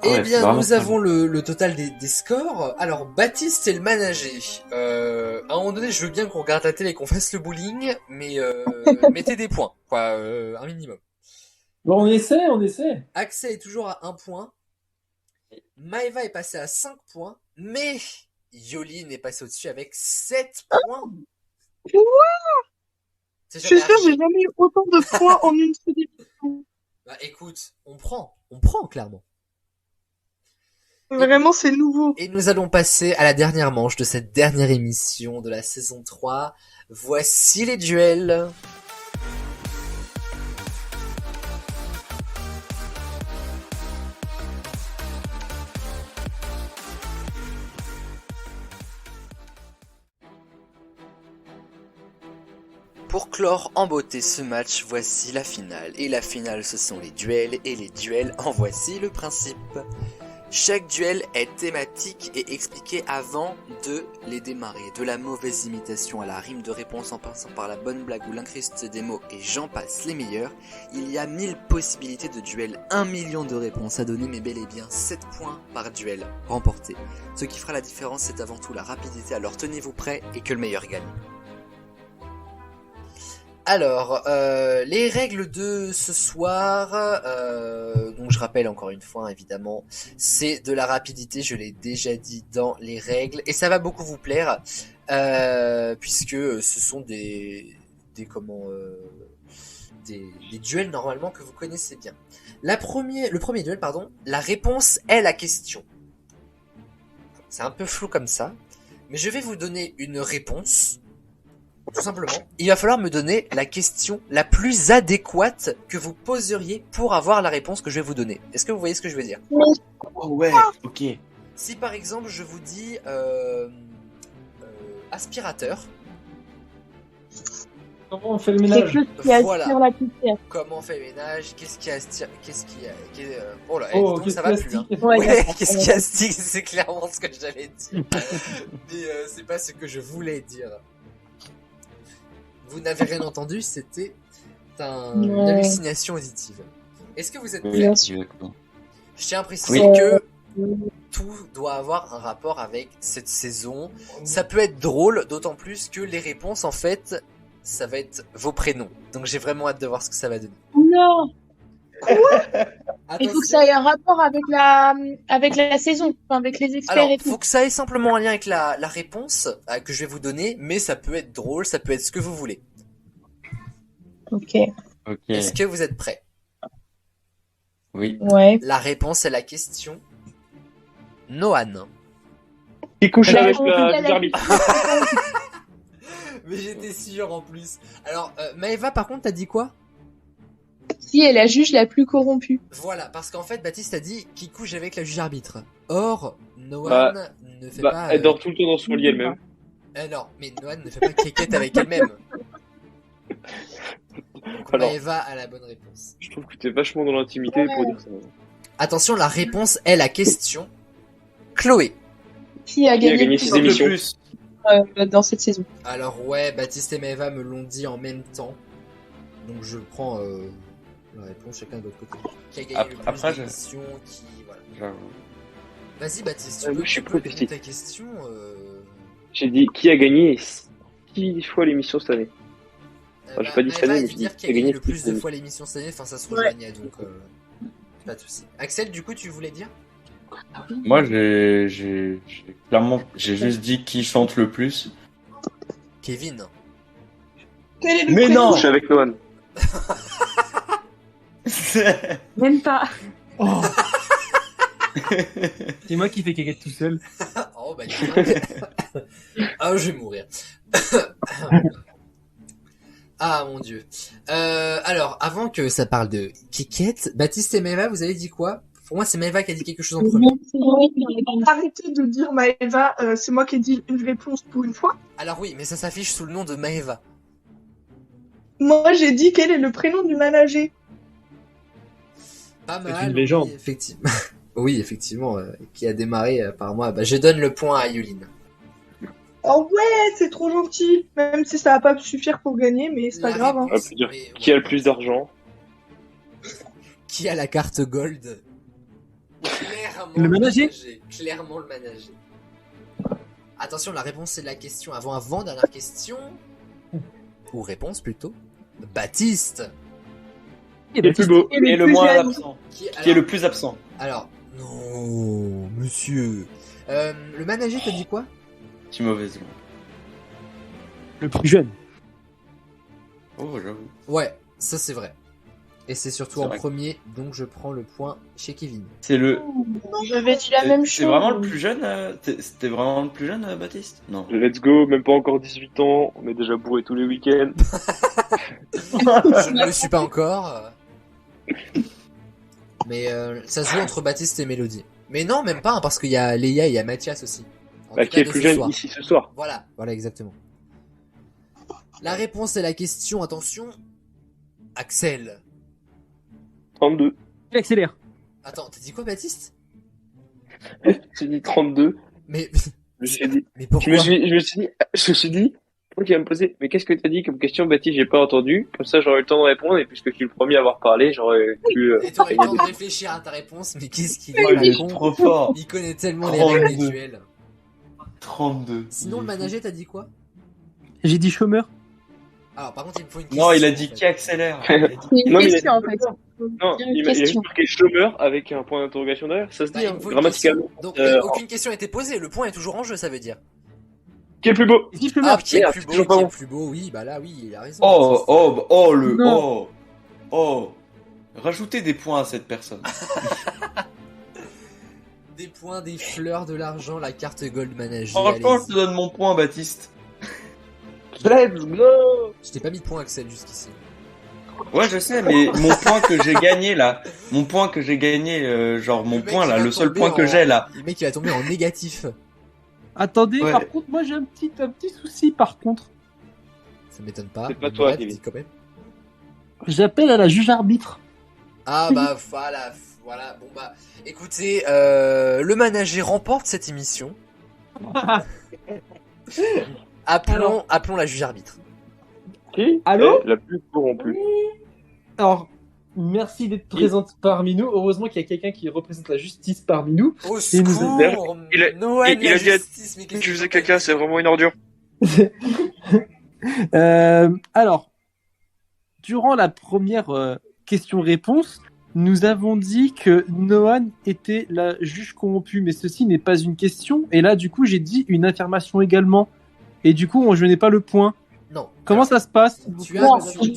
S4: Ah
S1: Eh
S4: ouais, c'est
S1: bien,
S4: vraiment
S1: nous
S4: pas
S1: avons le total des scores. Alors, Baptiste est le manager. À un moment donné, je veux bien qu'on regarde la télé et qu'on fasse le bowling, mais mettez des points, quoi, un minimum.
S6: Bon, on essaie.
S1: Axel est toujours à 1 point. Maëva est passé à 5 points, mais Yoline est passé au-dessus avec 7 points. C'est
S5: Je suis
S1: jamais
S5: sûre, j'ai
S1: arrivé.
S5: jamais eu autant de points en une seule émission.
S1: Bah écoute, on prend clairement.
S5: Vraiment, c'est nouveau.
S1: Et nous allons passer à la dernière manche de cette dernière émission de la saison 3. Voici les duels. Pour clore en beauté ce match, voici la finale. Et la finale, ce sont les duels, et les duels, en voici le principe. Chaque duel est thématique et expliqué avant de les démarrer. De la mauvaise imitation à la rime de réponse en passant par la bonne blague ou l'incruste des mots et j'en passe les meilleurs, il y a 1000 possibilités de duel, 1 million de réponses à donner mais bel et bien 7 points par duel remporté. Ce qui fera la différence, c'est avant tout la rapidité, alors tenez-vous prêts et que le meilleur gagne. Alors, les règles de ce soir, donc je rappelle encore une fois évidemment, c'est de la rapidité, je l'ai déjà dit dans les règles, et ça va beaucoup vous plaire, puisque ce sont des duels normalement que vous connaissez bien. Le premier duel, la réponse est la question. C'est un peu flou comme ça, mais je vais vous donner une réponse. Tout simplement, il va falloir me donner la question la plus adéquate que vous poseriez pour avoir la réponse que je vais vous donner. Est-ce que vous voyez ce que je veux dire?
S4: Oh ouais, ok.
S1: Si par exemple je vous dis aspirateur,
S6: Comment on fait le
S2: Quelque
S6: ménage?
S2: chose qui attire
S1: Voilà.
S2: la poussière.
S1: Comment on fait le ménage? Qu'est-ce qui astire? Oh là,
S6: Oh,
S1: donc
S6: qu'est-ce
S1: ça va
S6: qu'il
S1: plus. Hein.
S6: astique?
S2: Ouais,
S1: Ouais,
S2: d'accord.
S1: qu'est-ce qui astique? C'est clairement ce que j'allais dire. Mais c'est pas ce que je voulais dire. Vous n'avez rien entendu, c'était une
S2: Ouais.
S1: hallucination auditive. Est-ce que vous êtes prêts?
S2: Bien sûr.
S4: Exactement.
S1: Je tiens à préciser
S2: Oui.
S1: que tout doit avoir un rapport avec cette saison. Ça peut être drôle, d'autant plus que les réponses, en fait, ça va être vos prénoms. Donc j'ai vraiment hâte de voir ce que ça va donner.
S2: Non, il faut que ça
S1: Attention.
S2: ait un rapport avec la saison, enfin, avec les experts
S1: Alors,
S2: et tout.
S1: faut que ça ait simplement un lien avec la réponse que je vais vous donner, mais ça peut être drôle, ça peut être ce que vous voulez.
S2: Ok,
S4: Ok.
S1: Est-ce que vous êtes prêts?
S4: Oui.
S2: ouais.
S1: La réponse est la question Noan.
S3: Qui couche
S2: Bah,
S3: avec
S2: on
S3: la
S2: regarde la-
S3: arbitre.
S1: Mais j'étais sûr en plus. Alors, Maëva, par contre, t'as dit quoi?
S2: Si est la juge la plus corrompue.
S1: Voilà, parce qu'en fait, Baptiste a dit qu'il couche avec la juge arbitre. Or, Noan
S3: Bah,
S1: ne fait
S3: Bah,
S1: pas...
S3: elle dort tout le temps dans son lit elle-même.
S1: non, mais Noan ne fait pas cricket avec elle-même. Donc,
S3: Alors.
S1: Maëva a la bonne réponse.
S3: Je trouve que t'es vachement dans l'intimité pour dire ça.
S1: Attention, la réponse est la question Chloé.
S2: Qui a
S3: Qui a
S2: gagné
S3: gagné
S2: le
S3: six
S2: plus
S3: émissions.
S4: plus.
S2: dans cette saison?
S1: Alors ouais, Baptiste et Maëva me l'ont dit en même temps. Donc je prends la réponse chacun de votre côté. Qui a gagné le plus
S4: Après,
S1: d'émissions, qui... Voilà.
S4: J'avoue.
S1: Vas-y Baptiste,
S3: Moi, je suis
S1: tu peux
S3: prêt,
S1: donner
S3: petit.
S1: ta question.
S3: J'ai dit qui a gagné 6 fois l'émission cette année. Enfin, j'ai pas dit cette
S1: Maëva
S3: année,
S1: a
S3: mais
S1: dû
S3: j'ai
S1: dire
S3: dit
S1: qui a gagné le plus de
S3: cette
S1: fois l'émission cette année, enfin ça se rejoignait donc pas de soucis. Axel, du coup tu voulais dire?
S4: Moi, j'ai clairement, j'ai juste dit qui chante le plus.
S1: Kevin.
S5: Quel est le
S4: Mais
S5: prénom
S4: non.
S3: couche avec Noan.
S2: Même pas.
S6: Oh. C'est moi qui fais caca tout seul.
S1: Oh bah dis donc. Ah je vais mourir. Ah mon dieu. Alors, avant que ça parle de Kikette, Baptiste et Maëva, vous avez dit quoi? Pour moi, c'est Maëva qui a dit quelque chose en premier.
S5: Arrêtez de dire Maëva, c'est moi qui ai dit une réponse pour une fois.
S1: Alors oui, mais ça s'affiche sous le nom de Maëva.
S5: Moi, j'ai dit quel est le prénom du manager.
S1: Pas
S6: C'est
S1: mal.
S6: une légende.
S1: Oui, effectivement. Oui, effectivement, qui a démarré par moi. Bah, je donne le point à Yuline.
S5: Oh ouais, c'est trop gentil. Même si ça va pas me suffire pour gagner, mais c'est pas
S1: La
S5: grave. Hein.
S1: réponse,
S3: On peut dire
S1: mais,
S3: qui a
S1: ouais.
S3: le plus d'argent.
S1: Qui a la carte gold? Clairement
S6: Le manager.
S1: Clairement le manager. Attention, la réponse c'est la question avant dernière question. Ou réponse plutôt. Baptiste.
S3: Qui est le plus beau.
S5: Et le
S4: Et le
S5: plus
S4: moins
S5: jeune.
S4: absent.
S1: Qui
S4: Qui est le plus absent.
S1: Alors, non, monsieur. Le manager t'a dit quoi?
S4: Petit mauvaise langue.
S6: Le plus jeune.
S4: Oh, j'avoue.
S1: Ouais, ça c'est vrai. Et c'est surtout
S4: C'est
S1: en
S4: vrai.
S1: premier, donc je prends le point chez Kevin.
S4: C'est le.
S2: J'avais dit la même chose.
S4: C'est vraiment le plus jeune. C'était vraiment le plus jeune, Baptiste? Non.
S3: Let's go, même pas encore 18 ans. On est déjà bourré tous les week-ends.
S1: Je ne le suis pas encore. Mais ça se joue entre Baptiste et Mélodie. Mais non, même pas, hein, parce qu'il y a Léa et il y a Mathias aussi. En
S3: Bah,
S1: tout
S3: qui
S1: cas,
S3: est
S1: de
S3: le plus
S1: ce
S3: jeune
S1: soir.
S3: ici ce soir.
S1: Voilà, exactement. La réponse est la question, attention. Axel.
S3: 32.
S6: Il accélère.
S1: Attends, t'as dit quoi, Baptiste?
S3: J'ai dit 32.
S1: Mais
S3: Je me suis dit,
S1: mais
S3: je
S1: pourquoi?
S3: me suis dit, pourquoi tu vas me poser, mais qu'est-ce que t'as dit comme question, Baptiste, j'ai pas entendu. Comme ça, j'aurais eu le temps de répondre, et puisque je suis le premier à avoir parlé, j'aurais pu,
S1: Et t'aurais eu le temps
S3: gagner
S1: de
S3: des-
S1: réfléchir à ta réponse, mais qu'est-ce qu'il
S4: Oh,
S1: est
S4: il est
S1: pas con.
S4: trop fort.
S1: Il connaît tellement les
S4: 32.
S1: règles des duels.
S4: 32.
S1: Sinon, le manager, t'as dit quoi?
S6: J'ai dit chômeur.
S1: Alors, par contre, il me faut une question.
S4: Non, il a
S1: en
S4: dit
S1: fait.
S4: qui accélère.
S2: C'est une
S3: Non, mais il a
S2: question, en
S3: dit-
S2: fait.
S3: Non,
S2: Une
S3: il a juste
S2: question.
S3: marqué chômeur avec un point d'interrogation derrière, ça se
S1: Bah,
S3: dit,
S1: il
S3: hein,
S1: me faut une
S3: grammaticalement.
S1: question. Donc,
S3: Euh,
S1: aucune question a été posée. Le point est toujours en jeu, ça veut dire.
S3: Qui est le plus beau?
S6: J'ai dit
S1: Ah,
S6: chômeur.
S1: qui est le
S3: Merde,
S1: plus
S3: c'est
S1: beau,
S3: toujours pas
S1: qui est
S3: bon.
S1: le plus beau, oui, bah là, oui, il a raison.
S4: Oh, le.
S2: Non.
S4: Oh. Rajoutez des points à cette personne.
S1: Des points, des fleurs, de l'argent, la carte Gold Manager.
S4: Franchement, je
S1: allez-y.
S4: te donne mon point, Baptiste.
S3: Let's go!
S1: Je t'ai pas mis de point, Axel, jusqu'ici.
S4: Ouais, je sais, mais mon point que j'ai gagné là, mon point que j'ai gagné, genre mon
S1: Le mec,
S4: point
S1: il
S4: là,
S1: va
S4: le seul
S1: tomber
S4: point que
S1: en-
S4: j'ai là.
S1: Le mec, il va tomber en négatif.
S6: Attendez,
S4: Ouais.
S6: par contre, moi j'ai un petit souci par contre.
S1: Ça m'étonne pas.
S3: C'est pas
S1: Mais
S3: toi,
S1: bref,
S3: Kevin.
S1: dis quand même.
S6: J'appelle à la juge arbitre.
S1: Ah bah voilà. Bon bah, écoutez, le manager remporte cette émission. Appelons la juge arbitre.
S3: Qui
S6: Allô
S3: est la plus corrompue.
S6: Alors, merci d'être présente parmi nous. Heureusement qu'il y a quelqu'un qui représente la justice parmi nous.
S1: Au
S6: Et nous-
S1: secours, Noël,
S3: il a
S1: la
S3: dit à-
S1: justice, mais qu'est-ce
S3: Tu
S1: que
S3: faisais
S1: t'as
S3: caca,
S1: dit
S3: c'est vraiment une ordure.
S6: Alors, durant la première question-réponse, nous avons dit que Noan était la juge corrompue, mais ceci n'est pas une question. Et là, du coup, j'ai dit une affirmation également. Et du coup, je n'ai pas le point.
S1: Non.
S6: Comment
S1: Alors,
S6: ça se passe
S1: tu as,
S2: Non,
S1: si
S2: faut
S1: je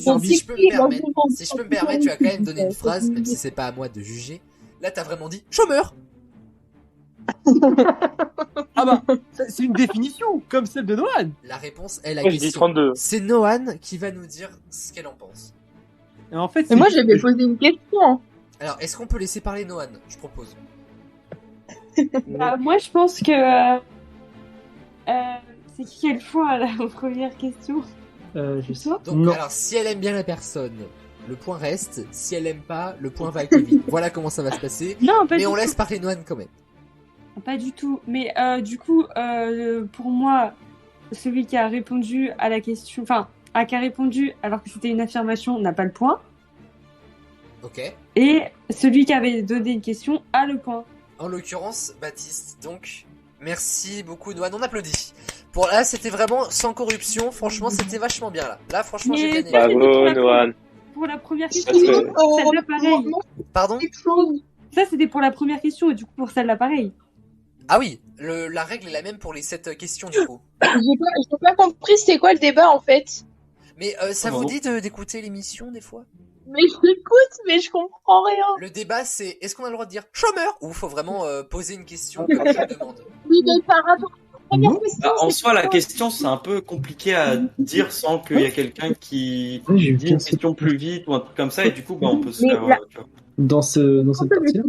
S1: peux
S2: piquer,
S1: me permettre,
S2: moi, je
S1: si je peux me permettre, tu as quand même donné une phrase, même si c'est pas à moi de juger. Là, t'as vraiment dit chômeur.
S6: Ah bah, c'est une définition, comme celle de Noan.
S1: La réponse est la
S3: Moi, je dis
S1: question.
S3: 32.
S1: C'est Noan qui va nous dire ce qu'elle en pense.
S6: Et en fait,
S2: Mais moi, j'avais posé une question. Hein.
S1: Alors, est-ce qu'on peut laisser parler Noan? Je propose.
S7: Moi, je pense que c'est qui a le point à la première question?
S6: je sais.
S1: Donc,
S6: Non.
S1: alors, si elle aime bien la personne, le point reste. Si elle aime pas, le point va à Kevin. Voilà comment ça va se passer.
S7: Non, pas
S1: Mais
S7: du
S1: on
S7: tout.
S1: laisse parler Noan quand même.
S7: Pas du tout. Mais du coup, pour moi, celui qui a répondu à la question, qui a répondu alors que c'était une affirmation n'a pas le point.
S1: Ok.
S7: Et celui qui avait donné une question a le point.
S1: En l'occurrence, Baptiste. Donc, merci beaucoup Noan. On applaudit. Pour là, c'était vraiment sans corruption. Franchement, c'était vachement bien là. Là, franchement, j'ai
S7: Mais
S1: gagné.
S7: ça,
S3: Bravo, Noan.
S7: Pour la première
S3: Parce
S7: question,
S3: que-
S7: celle-là pareil.
S1: Pardon?
S2: Quelque chose.
S7: Ça, c'était pour la première question et du coup, pour celle-là pareil.
S1: Ah oui, la règle est la même pour les 7 questions du coup.
S2: J'ai pas compris c'était quoi le débat en fait.
S1: Mais ça
S3: Comment
S1: vous
S3: bon
S1: dit d'écouter l'émission des fois?
S2: Mais j'écoute, mais je comprends rien.
S1: Le débat c'est est-ce qu'on a le droit de dire chômeur ou faut vraiment poser une question comme je demande?
S2: Oui, mais par rapport à la première question,
S4: Bah, en
S2: c'est
S4: soi, la
S2: quoi
S4: question, c'est un peu compliqué à dire sans qu'il y ait quelqu'un qui
S6: Oui, j'ai eu
S4: dit une
S6: 15
S4: question plus vite ou un truc comme ça, et du coup, bah, on peut se
S2: Mais
S4: faire.
S2: la-
S4: Tu vois.
S6: Dans cette partie-là.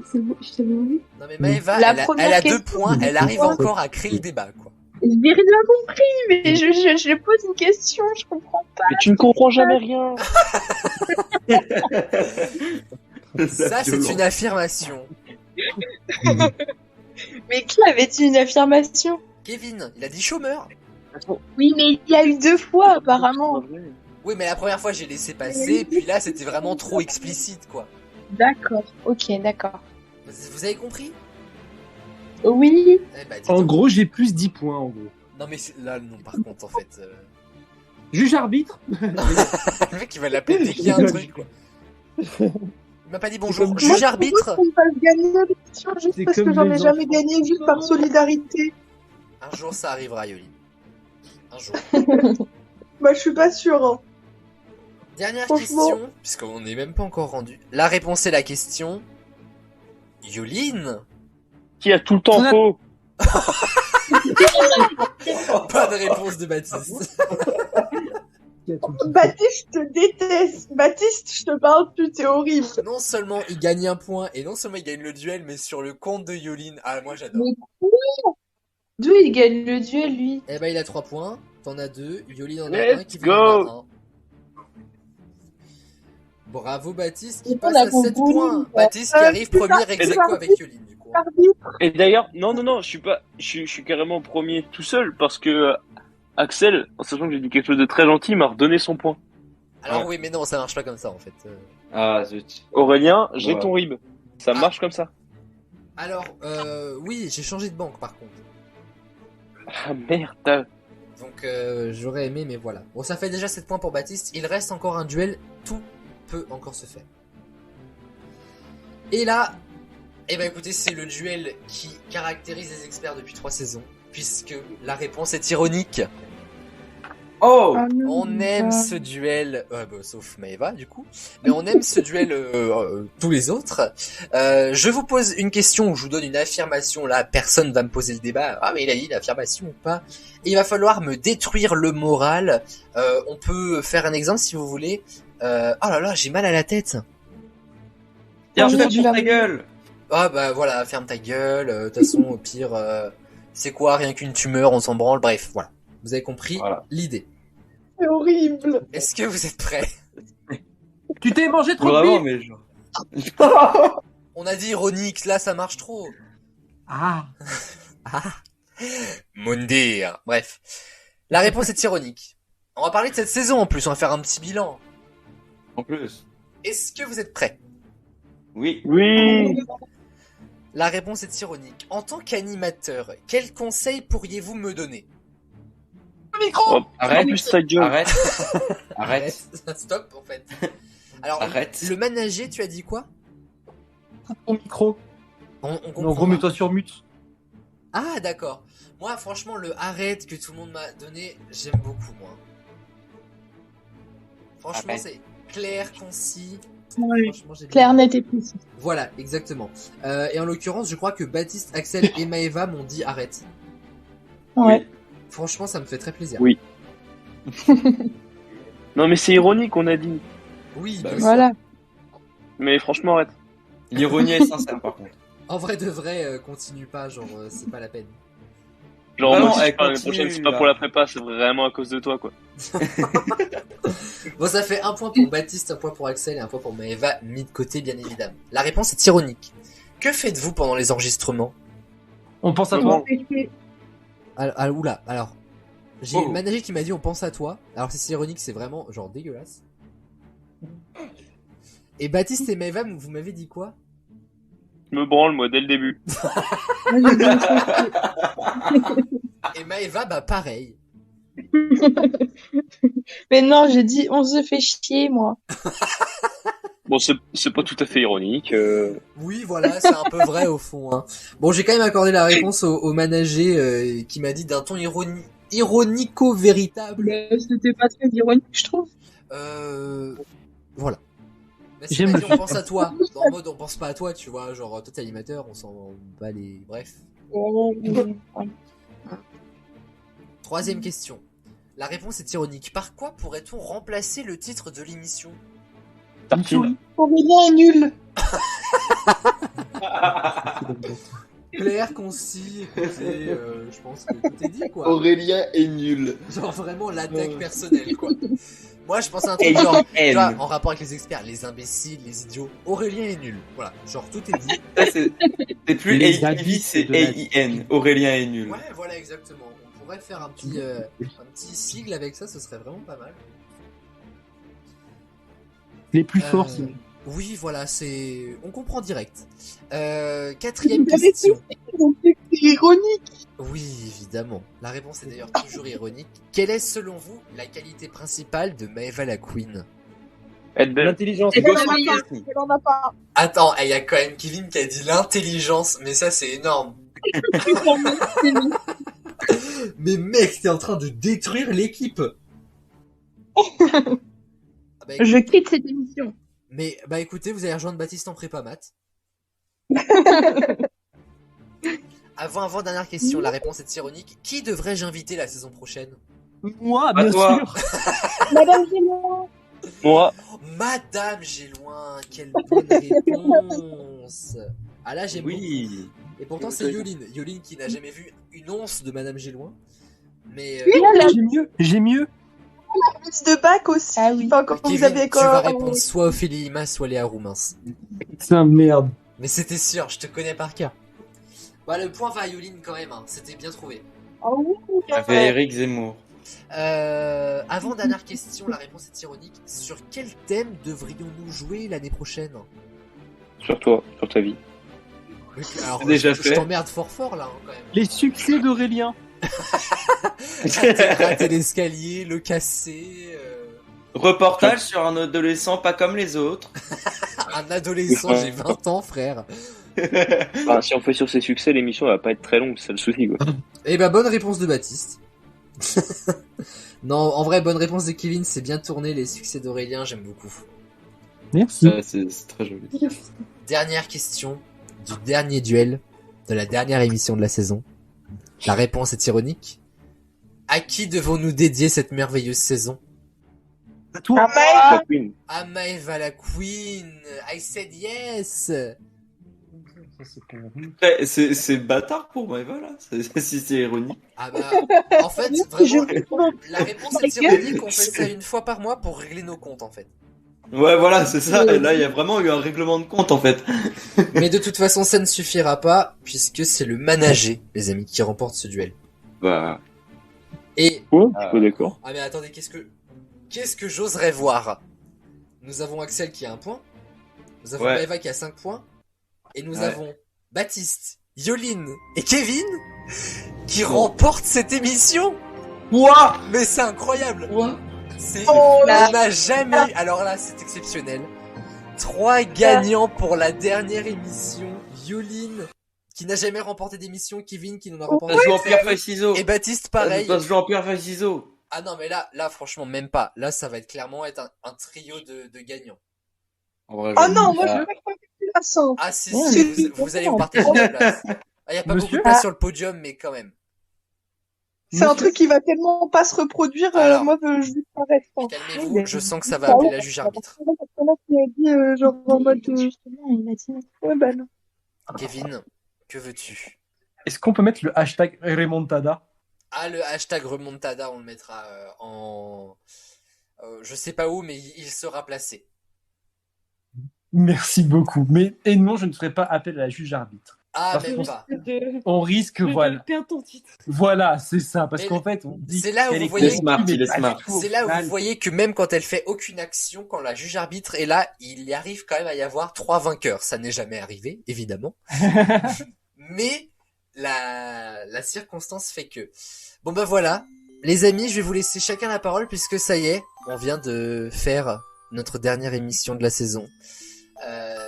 S7: C'est bon, je t'avais dit.
S1: Non mais Maëva,
S2: La
S1: elle a
S2: première
S1: 2
S2: question,
S1: points, elle arrive
S6: c'est-
S1: encore à créer le débat quoi.
S2: J'ai rien compris, mais je pose une question, je comprends pas.
S3: Mais tu ne comprends jamais rien.
S1: Ça c'est une affirmation.
S2: Mais qui avait dit une affirmation?
S1: Kevin, il a dit chômeur.
S2: Oui, mais il y a eu 2 fois apparemment.
S1: Oui mais la première fois j'ai laissé passer, puis là c'était vraiment trop explicite quoi.
S2: D'accord, ok, d'accord.
S1: Vous avez compris?
S2: Oui,
S1: Eh bah, dis
S6: En
S1: donc.
S6: gros, j'ai plus 10 points, en gros.
S1: Non mais là non par contre en fait.
S6: Juge arbitre.
S1: Le mec il va l'appeler dès qu'il y a un truc quoi. Il m'a pas dit bonjour.
S6: comme-
S1: Juge arbitre.
S5: On me fasse gagner l'émission juste
S6: C'est
S5: parce que
S6: comme
S5: j'en ai
S6: les
S5: jamais
S6: enfants.
S5: gagné, juste par solidarité.
S1: Un jour ça arrivera Yoli. Un jour.
S5: Bah, je suis pas sûre. Hein.
S1: Dernière
S5: Franchement.
S1: question, puisqu'on n'est même pas encore rendu. La réponse est la question. Yoline.
S3: Qui a tout le temps faux.
S1: Pas de réponse de Baptiste.
S5: Baptiste, je te déteste. Baptiste, je te parle plus, t'es horrible.
S1: Non seulement il gagne un point, et non seulement il gagne le duel, mais sur le compte de Yoline. Ah moi j'adore.
S2: mais quoi? D'où il gagne le duel, lui?
S1: Eh ben il a 3 points, t'en as 2, Yoline en a
S3: Let's
S1: 1, qui
S3: go.
S1: en a 1. Bravo Baptiste qui
S2: Et
S1: passe
S2: on a
S1: à 7
S2: compris.
S1: points. Baptiste qui arrive
S5: c'est
S1: premier
S5: ça,
S1: ex
S5: c'est
S1: aequo
S5: ça.
S1: avec Yoline du coup.
S3: Et d'ailleurs, non, je suis carrément premier tout seul parce que Axel, en sachant que j'ai dit quelque chose de très gentil, m'a redonné son point.
S1: Alors
S4: Ouais.
S1: oui mais non ça marche pas comme ça en fait.
S4: Ah, zut.
S3: Aurélien, j'ai
S4: Ouais.
S3: ton rib. Ça
S1: Ah.
S3: marche comme ça.
S1: Alors oui j'ai changé de banque par contre.
S3: Ah merde.
S1: Donc j'aurais aimé, mais voilà. Bon, ça fait déjà 7 points pour Baptiste. Il reste encore un duel. Tout peut encore se faire. Et là, eh ben écoutez, c'est le duel qui caractérise les experts depuis 3 saisons. Puisque la réponse est ironique.
S4: Oh!
S1: On aime ce duel, sauf Maëva du coup, mais on aime ce duel tous les autres. Je vous pose une question où je vous donne une affirmation. Là, personne va me poser le débat. Ah mais il a dit une affirmation ou pas? Et il va falloir me détruire le moral. On peut faire un exemple si vous voulez. Oh là là, j'ai mal à la tête.
S4: Tiens,
S2: Oh,
S4: fais
S2: tu
S4: pour
S2: l'as-
S4: ta gueule!
S1: Ah bah voilà, ferme ta gueule. De toute façon, au pire, c'est quoi? Rien qu'une tumeur, on s'en branle. Bref, voilà. Vous avez compris
S4: Voilà.
S1: l'idée.
S5: C'est horrible.
S1: Est-ce que vous êtes prêts?
S6: Tu t'es mangé trop de
S4: Vraiment,
S6: billes.
S4: mais genre.
S1: On a dit ironique, là ça marche trop.
S6: Ah.
S1: Mundir. Bref. La réponse est ironique. On va parler de cette saison en plus, on va faire un petit bilan.
S4: En plus.
S1: Est-ce que vous êtes prêts?
S4: Oui.
S3: Oui.
S1: La réponse est ironique. En tant qu'animateur, quel conseil pourriez-vous me donner?
S3: Oh,
S4: Arrête.
S3: en plus, ta gueule.
S4: Arrête. Arrête.
S1: Stop en fait. Alors,
S4: Arrête.
S1: le manager, tu as dit quoi?
S6: Coupe ton micro.
S1: On
S6: Non,
S1: comprend
S6: gros,
S1: pas.
S6: mets-toi sur mute.
S1: Ah d'accord. Moi franchement le arrête que tout le monde m'a donné, j'aime beaucoup moi. Franchement
S4: Arrête.
S1: c'est clair, concis.
S2: Ouais.
S1: Franchement j'ai bien.
S2: Clair, net et précis.
S1: Voilà, exactement. Et en l'occurrence je crois que Baptiste, Axel et Maëva m'ont dit arrête.
S2: Ouais.
S1: Franchement ça me fait très plaisir.
S3: Oui. Non, mais c'est ironique, on a dit.
S1: Oui,
S4: Bah
S1: bien
S4: oui.
S1: sûr.
S2: Voilà.
S3: Mais franchement, arrête.
S4: L'ironie est sincère, par contre.
S1: En vrai de vrai, continue pas, genre c'est pas la peine.
S3: Genre,
S4: Ah
S3: moi
S4: non,
S3: aussi,
S4: elle
S3: l'année
S4: continue,
S3: prochaine, c'est pas
S4: là.
S3: pour la prépa, c'est vraiment à cause de toi, quoi.
S1: Bon ça fait un point pour Baptiste, un point pour Axel et un point pour Maëva, mis de côté bien évidemment. La réponse est ironique. Que faites-vous pendant les enregistrements?
S6: On pense à
S3: Bon.
S6: toi.
S1: Oula, alors. J'ai
S4: Oh.
S1: une manager qui m'a dit on pense à toi. Alors c'est ironique, c'est vraiment genre dégueulasse. Et Baptiste et Maëva, vous m'avez dit quoi?
S3: Je me branle, moi, dès le début.
S1: Et Maëva, bah pareil.
S2: Mais non, j'ai dit on se fait chier, moi.
S3: Bon, c'est pas tout à fait ironique.
S1: Oui, voilà, c'est un peu vrai au fond. Hein. Bon, j'ai quand même accordé la réponse au manager qui m'a dit d'un ton ironico-véritable.
S2: Mais c'était pas très ironique, je trouve.
S1: Voilà. Bah, si
S6: J'aime
S1: m'a
S6: le
S1: dit on pense à toi. En mode on pense pas à toi, tu vois. Genre toi t'es animateur, on s'en bat les... Bref. Troisième question. La réponse est ironique. Par quoi pourrait-on remplacer le titre de l'émission?
S3: Tartine.
S2: Aurélien est nul.
S1: Clair, concis, écoutez, je pense que tout est dit, quoi.
S4: Aurélien est nul.
S1: Genre vraiment l'attaque personnelle, quoi. Moi, je pensais à un truc genre, tu vois, en rapport avec les experts, les imbéciles, les idiots. Aurélien est nul. Voilà, genre tout est dit.
S4: Ça, c'est plus
S6: Les
S4: AIV,
S6: habits
S4: c'est
S6: de la-
S4: AIN. Aurélien est nul.
S1: Ouais, voilà, exactement. On pourrait faire un petit sigle avec ça, ce serait vraiment pas mal.
S6: Les plus forts, c'est...
S1: Oui, voilà, c'est... On comprend direct. Quatrième question.
S2: C'est ironique.
S1: Oui, évidemment. La réponse est d'ailleurs toujours ironique. Quelle est, selon vous, la qualité principale de Maëva la Queen?
S3: Être belle.
S6: L'intelligence.
S2: Elle en a pas.
S1: Attends, il y a quand même Kevin qui a dit l'intelligence, mais ça c'est énorme. Mais mec, t'es en train de détruire l'équipe. Ah bah,
S2: Je quitte cette émission.
S1: mais bah écoutez, vous allez rejoindre Baptiste en prépa maths. Avant dernière question, la réponse est ironique. Qui devrais-je inviter la saison prochaine?
S6: Moi,
S4: Pas
S6: bien
S4: toi.
S6: sûr.
S2: Madame Gémeaux.
S3: Moi,
S1: Madame Géloin, quelle bonne réponse. Ah là j'aime beaucoup.
S4: Oui.
S1: Et pourtant c'est Yoline. Yoline qui n'a jamais vu une once de Madame Géloin. Mais
S6: J'ai mieux.
S5: Quiz de bac aussi.
S2: Ah oui.
S5: Enfin, quand
S1: Kevin,
S5: vous avez
S1: tu vas
S5: quoi
S1: répondre soit Ophélie Lima, soit Léa Roumins.
S6: C'est un merde.
S1: Mais c'était sûr, je te connais par cœur. Bah le point va à Yoline quand même, hein. C'était bien trouvé.
S2: Oh oui.
S4: Avec Eric Zemmour.
S1: Avant dernière question, la réponse est ironique. Sur quel thème devrions-nous jouer l'année prochaine?
S3: sur toi, sur ta vie.
S1: Alors,
S4: Déjà
S1: je
S4: fait.
S1: t'emmerde fort là, hein, quand même.
S6: Les succès d'Aurélien.
S1: Rater l'escalier, le casser,
S4: Reportage sur un adolescent pas comme les autres.
S1: un adolescent, j'ai 20 ans frère.
S3: Enfin, si on fait sur ses succès, l'émission va pas être très longue, c'est le souci, quoi.
S1: Eh bah bonne réponse de Baptiste. Non, en vrai, bonne réponse de Kevin, c'est bien tourné, les succès d'Aurélien, j'aime beaucoup.
S6: Merci.
S4: C'est très joli.
S1: Dernière question du dernier duel de la dernière émission de la saison. La réponse est ironique. À qui devons-nous dédier cette merveilleuse saison?
S6: À toi.
S5: Ah,
S3: La Queen.
S1: À Maëva la Queen. I said yes.
S6: c'est pas vrai.
S4: C'est bâtard pour moi, voilà. Si c'est ironique.
S1: Ah bah, en fait, vraiment, la réponse est ironique, on fait ça une fois par mois pour régler nos comptes, en fait.
S4: Ouais, voilà, c'est ça. Et là, il y a vraiment eu un règlement de compte, en fait.
S1: Mais de toute façon, ça ne suffira pas, puisque c'est le manager, les amis, qui remporte ce duel.
S4: Bah,
S1: Et,
S3: Ouais, je suis pas d'accord.
S1: ah mais attendez, qu'est-ce que j'oserais voir? Nous avons Axel qui a 1 point, nous avons
S4: Ouais.
S1: Maëva qui a 5 points, et nous
S4: Ouais.
S1: avons Baptiste, Yoline et Kevin qui remportent cette émission.
S4: Ouah!
S1: Mais c'est incroyable.
S4: Ouah!
S5: Oh
S1: On
S5: là
S1: n'a jamais eu, alors là c'est exceptionnel, 3 gagnants pour la dernière émission. Yoline qui n'a jamais remporté d'émission, Kevin qui n'en a remporté
S4: Ça se joue en
S1: qu'une,
S4: pierre, feuille, ciseaux.
S1: et Baptiste pareil.
S4: Ça se joue en pierre, feuille, ciseaux.
S1: Ah non mais là franchement même pas. Là ça va être clairement être un trio de gagnants.
S4: En vrai,
S5: Oh
S4: je-
S5: non, moi je
S4: Ah.
S5: veux pas que tu la sens.
S1: Ah si
S2: Ouais,
S1: si,
S2: mais-
S1: vous allez vous partager la place. Ah, y a pas beaucoup de
S6: Monsieur
S1: place sur le podium mais quand même.
S5: C'est un
S6: Monsieur-
S5: truc qui va tellement pas se reproduire,
S1: Alors.
S5: moi je vais paraître.
S1: Calmez-vous, je sens que ça va
S2: Ah
S1: appeler
S2: ouais,
S1: la juge arbitre.
S5: Parce que là, tu as dit genre en mode
S2: Justement, il m'a dit.
S5: ouais bah non.
S1: Kevin, que veux-tu?
S6: Est-ce qu'on peut mettre le hashtag remontada?
S1: Ah, le hashtag remontada, on le mettra je sais pas où, mais il sera placé.
S6: Merci beaucoup. Mais et non, je ne ferai pas appel à la juge arbitre.
S1: Ah,
S6: Parce
S1: même
S6: qu'on-
S1: pas.
S6: On risque, voilà.
S7: Perds ton titre.
S6: Voilà, c'est ça. Parce
S1: Mais
S6: qu'en fait, on dit.
S1: c'est là où
S6: qu'elle
S1: vous
S6: est
S1: voyez-
S6: corrompue,
S4: Il est smart,
S6: mais
S4: il est
S6: pas
S4: smart.
S6: du tout. Au
S1: C'est là où
S6: final,
S1: vous voyez que même quand elle fait aucune action, quand la juge arbitre est là, il y arrive quand même à y avoir 3 vainqueurs. Ça n'est jamais arrivé, évidemment. Mais la circonstance fait que. Bon bah voilà. Les amis, je vais vous laisser chacun la parole puisque ça y est, on vient de faire notre dernière émission de la saison.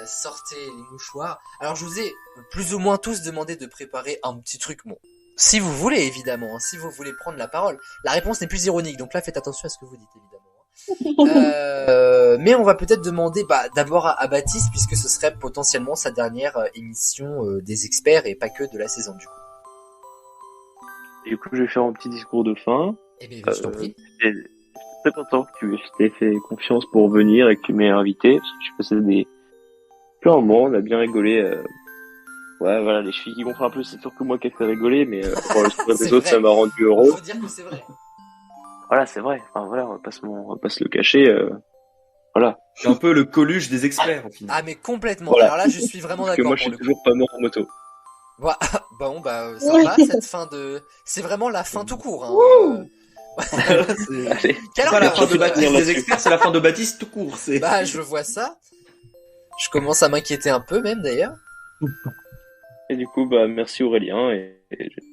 S1: Sortez les mouchoirs. Alors je vous ai plus ou moins tous demandé de préparer un petit truc. Bon, si vous voulez évidemment, hein, si vous voulez prendre la parole. La réponse n'est plus ironique, donc là faites attention à ce que vous dites évidemment. Mais on va peut-être demander d'abord à Baptiste puisque ce serait potentiellement sa dernière émission des experts et pas que de la saison du coup.
S3: Et du coup, je vais faire un petit discours de fin.
S1: Eh bien, je t'en prie.
S3: J'étais très content que tu t'aies fait confiance pour venir et que tu m'aies invité. Parce que je passais des plein moment, on a bien rigolé. Ouais, voilà, les chevilles qui gonflent un peu, c'est sûr que moi qui ai fait rigoler, mais pour le sourire
S1: C'est
S3: des autres,
S1: vrai.
S3: ça m'a rendu heureux.
S1: Faut dire que c'est vrai.
S3: Voilà, c'est vrai. Enfin, voilà, on va pas se le cacher. Voilà.
S4: C'est un peu le Coluche des experts, au final.
S1: Ah mais complètement.
S3: Voilà.
S1: Alors là, je suis vraiment
S3: Parce que
S1: d'accord
S3: moi, je
S1: pour
S3: suis
S1: le coup.
S3: toujours pas mort en moto.
S1: Voilà. Bon sympa cette fin de. C'est vraiment la fin tout court. Hein.
S4: C'est
S3: Allez.
S1: Quelle
S4: pas la
S1: heure
S4: fin de
S1: il est
S4: Baptiste
S3: là-dessus.
S4: des experts, c'est la fin de Baptiste tout court. C'est...
S1: Bah je vois ça. Je commence à m'inquiéter un peu même d'ailleurs.
S3: Et du coup, merci Aurélien. Et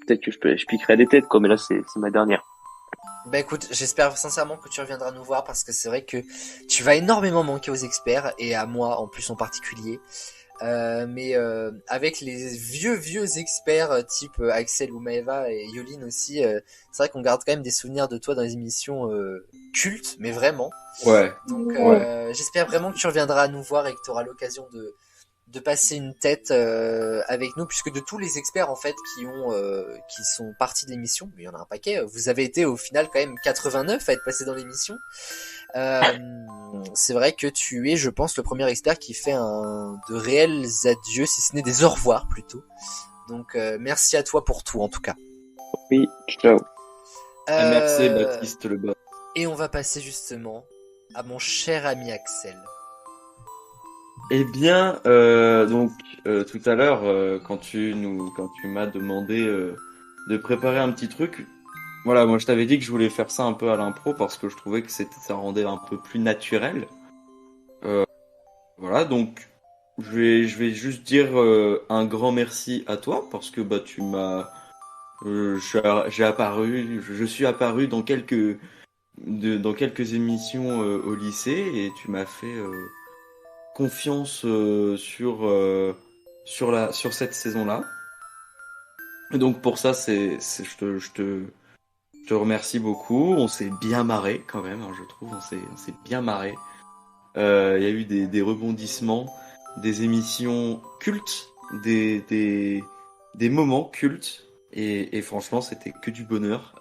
S3: peut-être que je piquerai des têtes, quoi, mais là, c'est ma dernière.
S1: Bah écoute, j'espère sincèrement que tu reviendras nous voir parce que c'est vrai que tu vas énormément manquer aux experts et à moi en plus en particulier. Mais avec les vieux experts type Axel ou Maëva et Yoline aussi, c'est vrai qu'on garde quand même des souvenirs de toi dans les émissions cultes, mais vraiment.
S4: Ouais.
S1: Donc
S4: Ouais.
S1: j'espère vraiment que tu reviendras nous voir et que tu auras l'occasion de passer une tête avec nous, puisque de tous les experts en fait qui sont partis de l'émission, mais il y en a un paquet, vous avez été au final quand même 89 à être passé dans l'émission. C'est vrai que tu es, je pense, le premier expert qui fait de réels adieux, si ce n'est des au revoir plutôt. Donc merci à toi pour tout en tout cas.
S3: Oui, ciao.
S4: Merci Baptiste le boss.
S1: Et on va passer justement à mon cher ami Axel.
S4: Eh bien, tout à l'heure, quand tu m'as demandé de préparer un petit truc, voilà, moi je t'avais dit que je voulais faire ça un peu à l'impro parce que je trouvais que ça rendait un peu plus naturel. Voilà, donc je vais juste dire un grand merci à toi parce que tu m'as, je suis apparu dans quelques émissions au lycée et tu m'as fait confiance sur cette saison-là. Et donc pour ça, je te remercie beaucoup. On s'est bien marré quand même, hein, je trouve. On s'est bien marré. Il y a eu des rebondissements, des émissions cultes, des moments cultes. Et franchement, c'était que du bonheur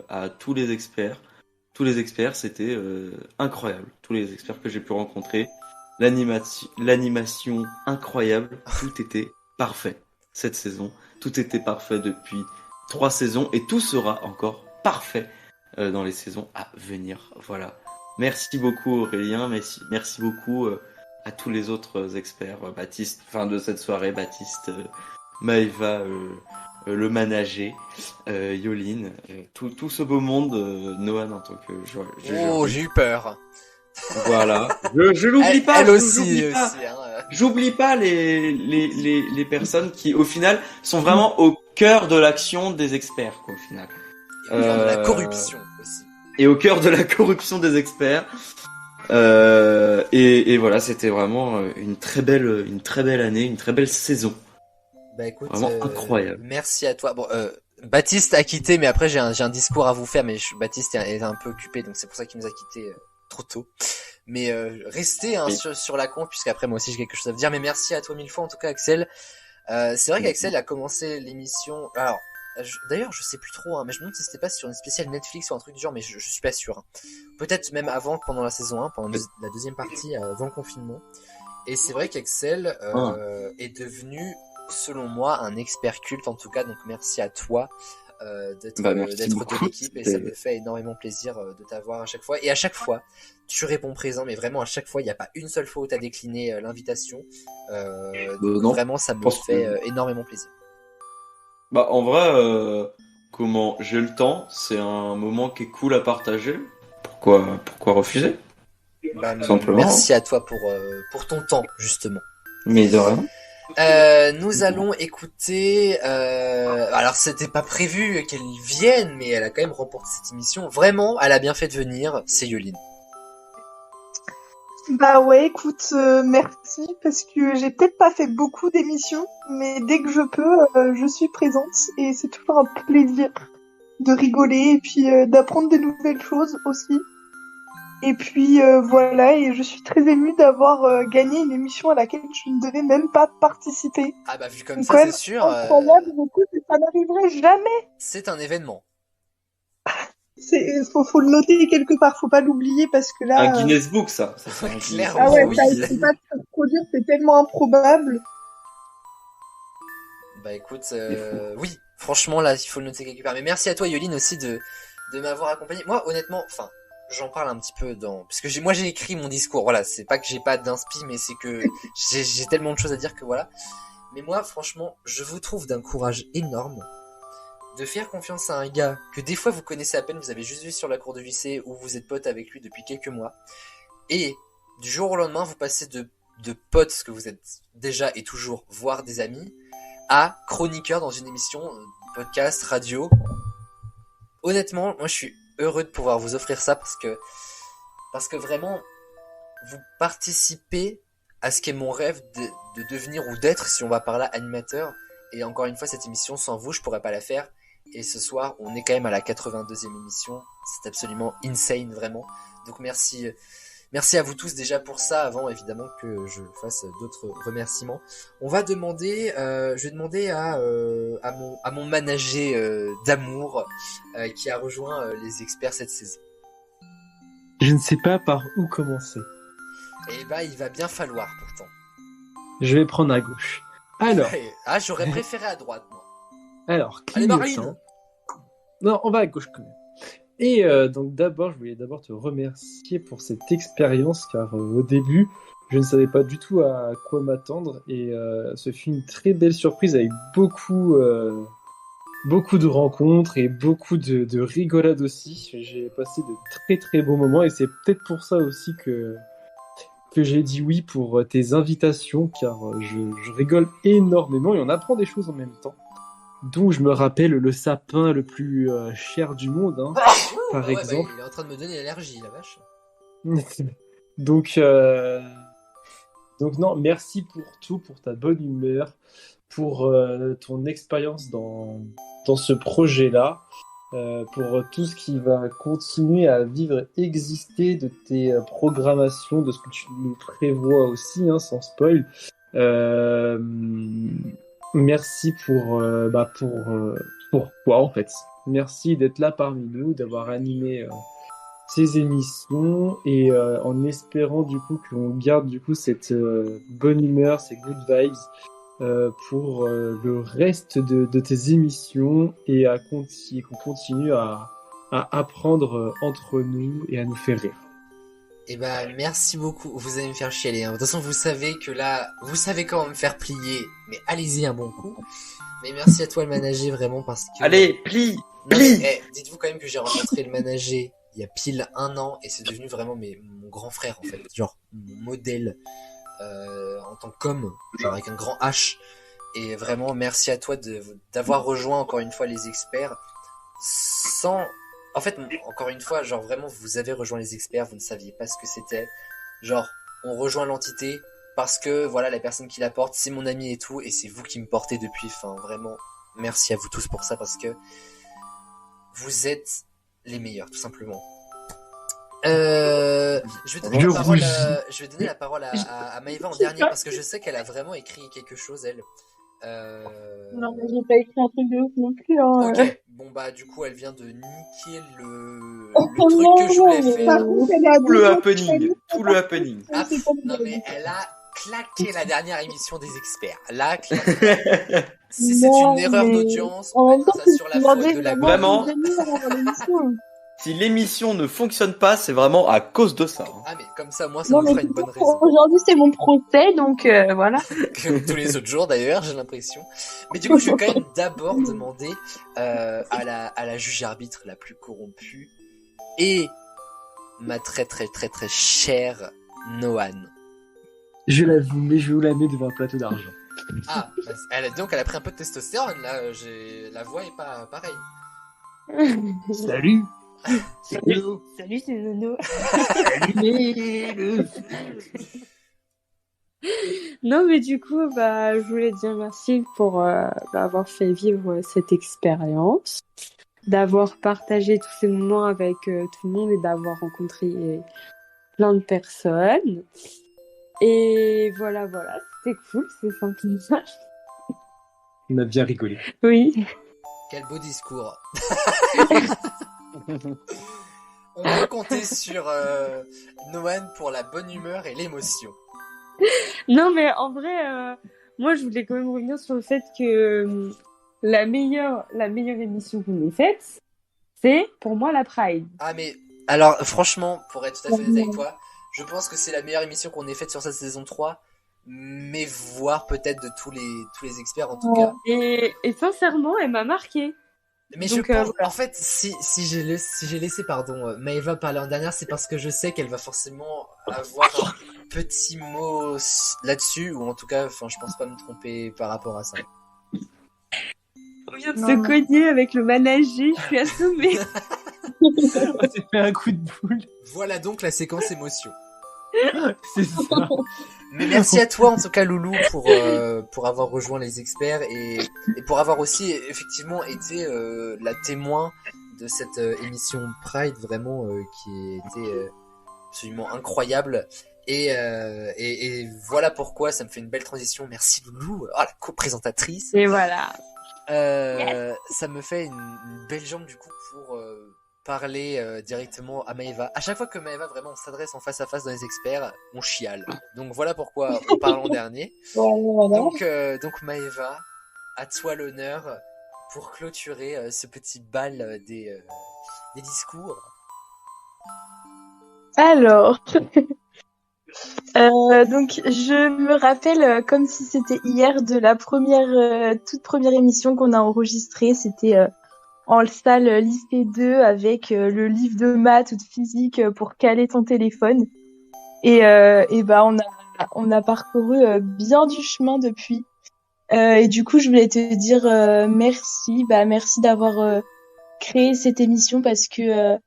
S4: à tous les experts. Tous les experts, c'était incroyable. Tous les experts que j'ai pu rencontrer. L'animation incroyable, tout était parfait cette saison. Tout était parfait depuis 3 saisons et tout sera encore parfait dans les saisons à venir. Voilà. Merci beaucoup Aurélien, merci beaucoup à tous les autres experts, Baptiste, de cette soirée, Baptiste, Maëva, le manager, Yoline, tout ce beau monde, Noan en tant que joueur.
S1: Oh, j'ai eu peur.
S4: Voilà. Je l'oublie pas.
S1: Elle aussi,
S4: j'oublie pas.
S1: aussi. Hein.
S4: J'oublie pas les personnes qui, au final, sont vraiment au cœur de l'action des experts, quoi, au final.
S1: Et de la corruption aussi.
S4: Et au cœur de la corruption des experts. Et voilà, c'était vraiment une très belle année, une très belle saison.
S1: Bah écoute,
S4: vraiment incroyable.
S1: Merci à toi. Bon, Baptiste a quitté, mais après j'ai un discours à vous faire, mais Baptiste est un peu occupé, donc c'est pour ça qu'il nous a quitté trop tôt. Mais restez hein, sur la conf, puisqu'après moi aussi j'ai quelque chose à vous dire. Mais merci à toi mille fois en tout cas, Axel. C'est vrai qu'Axel a commencé l'émission. Alors, d'ailleurs, je sais plus trop, hein, mais je me demande si c'était pas sur une spéciale Netflix ou un truc du genre, mais je suis pas sûr. Hein. Peut-être même avant, pendant la saison 1, pendant la deuxième partie, avant le confinement. Et c'est vrai qu'Axel est devenu, selon moi, un expert culte en tout cas. Donc merci à toi d'être de l'équipe et ça me fait énormément plaisir de t'avoir à chaque fois. Et à chaque fois, tu réponds présent, mais vraiment à chaque fois, il n'y a pas une seule fois où tu as décliné l'invitation. Donc vraiment, ça me fait énormément plaisir.
S4: Bah en vrai, comment j'ai le temps, c'est un moment qui est cool à partager. Pourquoi refuser?
S1: Bah, merci à toi pour ton temps justement.
S4: Mais de rien.
S1: Nous allons écouter. Alors c'était pas prévu qu'elle vienne, mais elle a quand même remporté cette émission. Vraiment, elle a bien fait de venir. C'est Yoline.
S5: Bah ouais, écoute, merci parce que j'ai peut-être pas fait beaucoup d'émissions, mais dès que je peux, je suis présente et c'est toujours un plaisir de rigoler et puis d'apprendre des nouvelles choses aussi. Et puis voilà, et je suis très émue d'avoir gagné une émission à laquelle je ne devais même pas participer.
S1: Ah bah vu comme ça, c'est sûr.
S5: Incroyable, écoute, ça n'arriverait jamais.
S1: C'est un événement.
S5: Faut le noter quelque part, faut pas l'oublier parce que là.
S4: Un Guinness Book, ça.
S1: Clairement,
S5: ah ouais,
S1: oui.
S5: ça ne peut pas se produire, c'est tellement improbable.
S1: Bah écoute, oui, franchement là, il faut le noter quelque part. Mais merci à toi, Yoline, aussi de m'avoir accompagné. Moi, honnêtement, j'en parle un petit peu puisque j'ai écrit mon discours. Voilà, c'est pas que j'ai pas d'inspi, mais c'est que j'ai tellement de choses à dire que voilà. Mais moi, franchement, je vous trouve d'un courage énorme de faire confiance à un gars que des fois vous connaissez à peine, vous avez juste vu sur la cour de lycée ou vous êtes pote avec lui depuis quelques mois, et du jour au lendemain vous passez de potes, ce que vous êtes déjà et toujours, voire des amis, à chroniqueur dans une émission, podcast, radio. Honnêtement, moi je suis heureux de pouvoir vous offrir ça parce que vraiment vous participez à ce qu'est mon rêve de devenir ou d'être, si on va par là, animateur. Et encore une fois, cette émission, sans vous, je pourrais pas la faire. Et ce soir, on est quand même à la 82e émission. C'est absolument insane, vraiment. Donc merci à vous tous déjà pour ça, avant évidemment que je fasse d'autres remerciements. On va demander, je vais demander à mon manager d'amour qui a rejoint les experts cette saison.
S6: Je ne sais pas par où commencer.
S1: Et bah, il va bien falloir pourtant.
S6: Je vais prendre à gauche. Alors.
S1: Ah, j'aurais préféré à droite, moi.
S6: Alors,
S1: allez, Marine.
S6: Non, on va à gauche quand même. Et donc je voulais d'abord te remercier pour cette expérience, car au début, je ne savais pas du tout à quoi m'attendre, et ce fut une très belle surprise avec beaucoup de rencontres et beaucoup de rigolades aussi. J'ai passé de très très beaux moments, et c'est peut-être pour ça aussi que j'ai dit oui pour tes invitations, car je rigole énormément et on apprend des choses en même temps. Dont je me rappelle le sapin le plus cher du monde, hein, par exemple.
S1: Bah, il est en train de me donner l'allergie, la vache.
S6: Donc non, merci pour tout, pour ta bonne humeur, pour ton expérience dans ce projet-là, pour tout ce qui va continuer à vivre, exister de tes programmations, de ce que tu nous prévois aussi, hein, sans spoil. Merci pour toi en fait. Merci d'être là parmi nous, d'avoir animé ces émissions et en espérant du coup qu'on garde du coup cette bonne humeur, ces good vibes pour le reste de tes émissions et qu'on continue à apprendre entre nous et à nous faire rire.
S1: Eh ben, merci beaucoup. Vous allez me faire chialer, hein. De toute façon, vous savez que là, vous savez comment me faire plier. Mais allez-y un bon coup. Mais merci à toi, le manager, vraiment, parce que...
S4: Allez, plie.
S1: Non, mais, dites-vous quand même que j'ai rencontré le manager il y a pile 1 an et c'est devenu vraiment mon grand frère, en fait. Genre, mon modèle, en tant qu'homme, genre avec un grand H. Et vraiment, merci à toi d'avoir rejoint encore une fois les experts. En fait, encore une fois, genre vraiment, vous avez rejoint les experts, vous ne saviez pas ce que c'était. Genre, on rejoint l'entité parce que, voilà, la personne qui la porte, c'est mon ami et tout, et c'est vous qui me portez depuis. Enfin, vraiment, merci à vous tous pour ça parce que vous êtes les meilleurs, tout simplement. Je vais donner la parole à Maëva en dernier parce que je sais qu'elle a vraiment écrit quelque chose, elle.
S2: Non, mais j'ai pas écrit un truc de ouf non plus. Hein.
S1: Ok, bon bah du coup elle vient de niquer le truc que je voulais faire.
S4: Tout le happening.
S1: Ah, non mais elle a claqué la dernière émission des experts. Là, si c'est une erreur d'audience, on mettra ça sur la faute de la
S4: Vraiment. Si l'émission ne fonctionne pas, c'est vraiment à cause de ça.
S1: Ah mais comme ça, moi ça me fera une bonne raison.
S2: Aujourd'hui c'est mon procès, donc voilà.
S1: Comme tous les autres jours d'ailleurs, j'ai l'impression. Mais du coup, je vais quand même d'abord demander à la juge arbitre la plus corrompue et ma très très très très chère Noan.
S6: Je l'avoue, mais je vais vous la mettre devant un plateau d'argent.
S1: Ah, donc elle a pris un peu de testostérone là. La voix est pas pareille.
S6: Salut.
S7: Salut, c'est Nono. Non, mais du coup, je voulais dire merci pour avoir fait vivre cette expérience, d'avoir partagé tous ces moments avec tout le monde et d'avoir rencontré plein de personnes. Et voilà, c'était cool, c'est sympa.
S6: On a bien rigolé.
S7: Oui.
S1: Quel beau discours. On peut compter sur Noan pour la bonne humeur et l'émotion.
S7: Non, mais en vrai, moi, je voulais quand même revenir sur le fait que la meilleure émission qu'on ait faite, c'est pour moi la Pride.
S1: Ah, mais alors, franchement, pour être tout à fait honnête avec toi, je pense que c'est la meilleure émission qu'on ait faite sur cette saison 3, mais voire peut-être de tous les experts en tout cas.
S7: Et sincèrement, elle m'a marquée.
S1: Mais donc, je pense, en fait, si j'ai laissé Maëva parler en dernière, c'est parce que je sais qu'elle va forcément avoir un petit mot là-dessus, ou en tout cas, je pense pas me tromper par rapport à ça.
S7: On vient de se cogner avec le manager, je suis assommée.
S6: On s'est fait un coup de boule.
S1: Voilà donc la séquence émotion.
S6: C'est ça.
S1: Mais merci à toi en tout cas Loulou pour avoir rejoint les experts et pour avoir aussi effectivement été la témoin de cette émission Pride vraiment qui était absolument incroyable et voilà pourquoi ça me fait une belle transition. Merci Loulou, la co-présentatrice.
S7: Et voilà.
S1: Yes. Ça me fait une belle jambe du coup pour parler directement à Maëva. À chaque fois que Maëva vraiment s'adresse en face à face dans les experts, on chiale. Donc voilà pourquoi on parle en dernier. Donc Maëva, à toi l'honneur pour clôturer ce petit bal des discours.
S2: Alors, donc je me rappelle comme si c'était hier de la toute première émission qu'on a enregistrée. C'était en salle lycée 2 avec le livre de maths ou de physique pour caler ton téléphone. Et on a parcouru bien du chemin depuis. Et du coup, je voulais te dire merci. Merci d'avoir créé cette émission parce que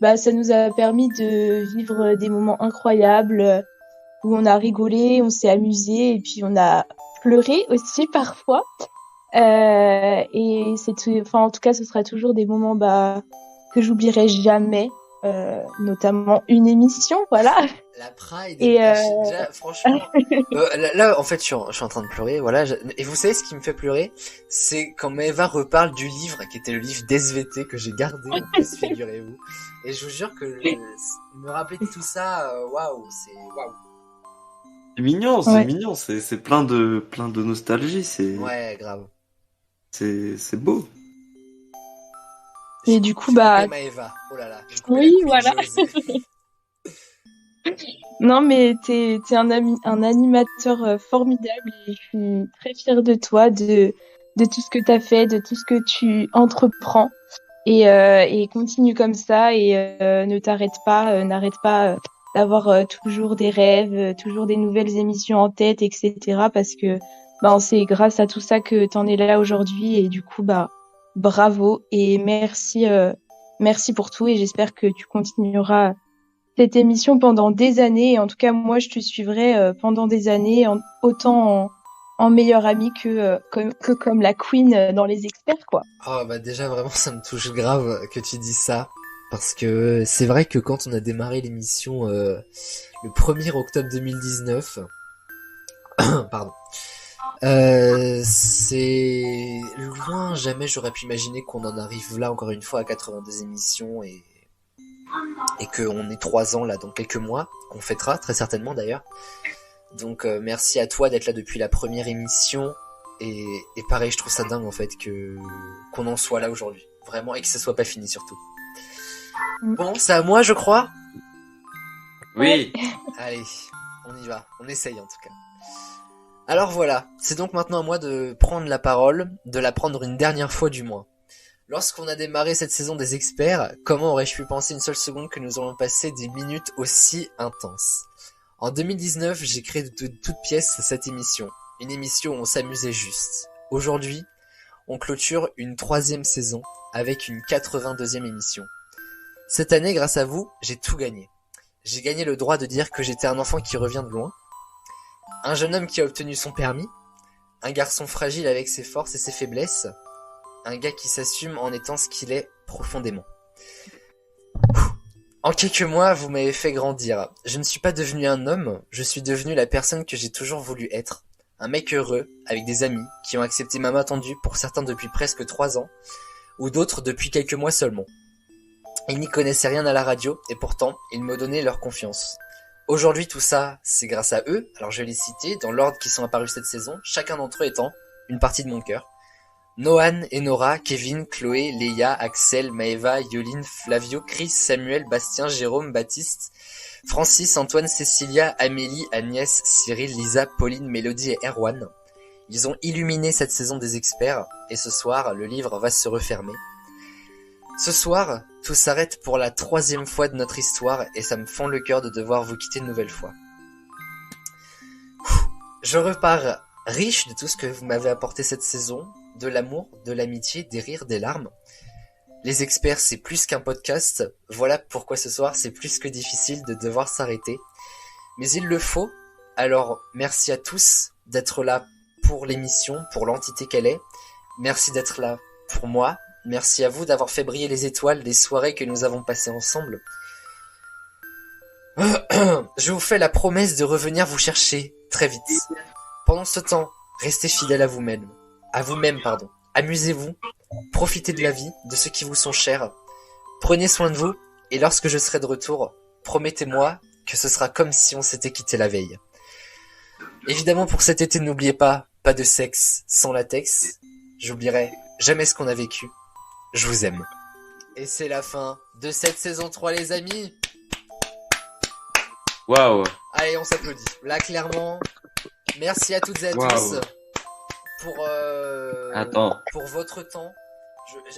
S2: ça nous a permis de vivre des moments incroyables où on a rigolé, on s'est amusé et puis on a pleuré aussi parfois. Et en tout cas, ce sera toujours des moments que j'oublierai jamais, notamment une émission, voilà.
S1: La Pride. Et déjà, franchement, là, en fait, je suis en train de pleurer, voilà. Et vous savez ce qui me fait pleurer, c'est quand Maëva reparle du livre qui était le livre d'SVT que j'ai gardé, en plus, figurez-vous. Et je vous jure que me rappeler de tout ça, waouh, c'est waouh.
S4: C'est mignon,
S2: Ouais.
S4: c'est plein de nostalgie,
S1: Ouais, grave.
S4: c'est beau.
S2: Et du coup,
S1: J'ai
S2: bah,
S1: coupé Maëva. Oh là là. J'ai coupé
S2: oui,
S1: la queen,
S2: voilà.
S1: j'ai osé.
S2: Non, mais t'es un animateur formidable et je suis très fière de toi, de tout ce que t'as fait, de tout ce que tu entreprends. Et continue comme ça et ne t'arrête pas, n'arrête pas d'avoir toujours des rêves, toujours des nouvelles émissions en tête, etc. Parce que bah, c'est grâce à tout ça que t'en es là aujourd'hui et du coup bah bravo et merci pour tout et j'espère que tu continueras cette émission pendant des années. Et en tout cas moi je te suivrai pendant des années autant en meilleure amie que comme la Queen dans les experts quoi.
S1: Oh bah déjà vraiment ça me touche grave que tu dis ça. Parce que c'est vrai que quand on a démarré l'émission le 1er octobre 2019, pardon, c'est loin, jamais j'aurais pu imaginer qu'on en arrive là encore une fois à 82 émissions et qu'on est 3 ans là dans quelques mois, qu'on fêtera très certainement d'ailleurs. Donc merci à toi d'être là depuis la première émission et pareil je trouve ça dingue en fait qu'on en soit là aujourd'hui, vraiment, et que ce soit pas fini surtout. Bon, c'est à moi je crois.
S4: Oui.
S1: Allez, on y va, on essaye en tout cas. Alors voilà, c'est donc maintenant à moi de prendre la parole, de la prendre une dernière fois du moins. Lorsqu'on a démarré cette saison des experts, comment aurais-je pu penser une seule seconde que nous allons passer des minutes aussi intenses? En 2019, j'ai créé de toutes pièces cette émission. Une émission où on s'amusait juste. Aujourd'hui, on clôture une 3e saison avec une 82e émission. Cette année, grâce à vous, j'ai tout gagné. J'ai gagné le droit de dire que j'étais un enfant qui revient de loin, un jeune homme qui a obtenu son permis, un garçon fragile avec ses forces et ses faiblesses, un gars qui s'assume en étant ce qu'il est profondément. En quelques mois, vous m'avez fait grandir. Je ne suis pas devenu un homme, je suis devenu la personne que j'ai toujours voulu être. Un mec heureux, avec des amis, qui ont accepté ma main tendue, pour certains depuis presque 3 ans, ou d'autres depuis quelques mois seulement. Ils n'y connaissaient rien à la radio, et pourtant, ils me donnaient leur confiance. Aujourd'hui, tout ça, c'est grâce à eux, alors je vais les citer, dans l'ordre qui sont apparus cette saison, chacun d'entre eux étant une partie de mon cœur. Nohan et Nora, Kevin, Chloé, Léa, Axel, Maëva, Yoline, Flavio, Chris, Samuel, Bastien, Jérôme, Baptiste, Francis, Antoine, Cécilia, Amélie, Agnès, Cyril, Lisa, Pauline, Mélodie et Erwan. Ils ont illuminé cette saison des experts, et ce soir, le livre va se refermer. Ce soir, tout s'arrête pour la 3e fois de notre histoire, et ça me fend le cœur de devoir vous quitter une nouvelle fois. Je repars riche de tout ce que vous m'avez apporté cette saison, de l'amour, de l'amitié, des rires, des larmes. Les experts, c'est plus qu'un podcast, voilà pourquoi ce soir c'est plus que difficile de devoir s'arrêter. Mais il le faut, alors merci à tous d'être là pour l'émission, pour l'entité qu'elle est. Merci d'être là pour moi. Merci à vous d'avoir fait briller les étoiles des soirées que nous avons passées ensemble. Je vous fais la promesse de revenir vous chercher très vite. Pendant ce temps, restez fidèles à vous-même. Amusez-vous, profitez de la vie, de ceux qui vous sont chers. Prenez soin de vous, et lorsque je serai de retour, promettez-moi que ce sera comme si on s'était quitté la veille. Évidemment, pour cet été, n'oubliez pas de sexe sans latex. J'oublierai jamais ce qu'on a vécu. Je vous aime. Et c'est la fin de cette saison 3, les amis.
S4: Waouh.
S1: Allez, on s'applaudit. Là, clairement, merci à toutes et à
S4: Waouh.
S1: tous
S4: Attends.
S1: pour votre temps.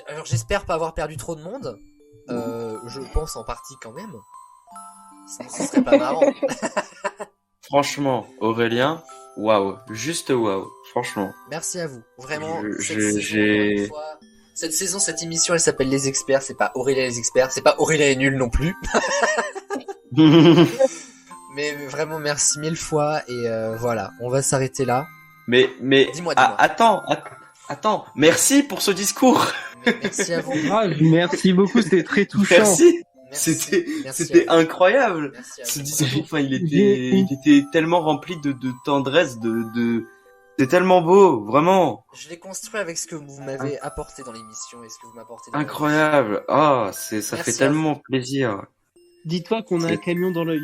S1: Alors, j'espère pas avoir perdu trop de monde. Je pense en partie quand même. Sinon, ce serait pas marrant.
S4: Franchement, Aurélien, waouh. Juste waouh. Franchement.
S1: Merci à vous. Vraiment,
S4: j'ai-
S1: cette saison, cette émission, elle s'appelle Les Experts. C'est pas Aurélien les Experts. C'est pas Aurélien est nul non plus. Mais vraiment, merci 1000 fois. Et voilà, on va s'arrêter là.
S4: mais,
S1: Dis-moi.
S4: attends. Merci pour ce discours.
S1: Merci à vous.
S6: Ah, merci beaucoup, c'était très touchant.
S4: Merci.
S1: Merci.
S4: C'était
S1: à vous.
S4: incroyable.
S1: Merci à
S4: Ce
S1: vous.
S4: discours, enfin, il était tellement rempli de tendresse, c'est tellement beau, vraiment.
S1: Je l'ai construit avec ce que vous m'avez apporté dans l'émission et ce que vous m'apportez dans
S4: Incroyable. Ah, ça
S1: Merci
S4: fait
S1: à
S4: tellement plaisir.
S6: Dis-toi qu'on a un camion dans l'œil.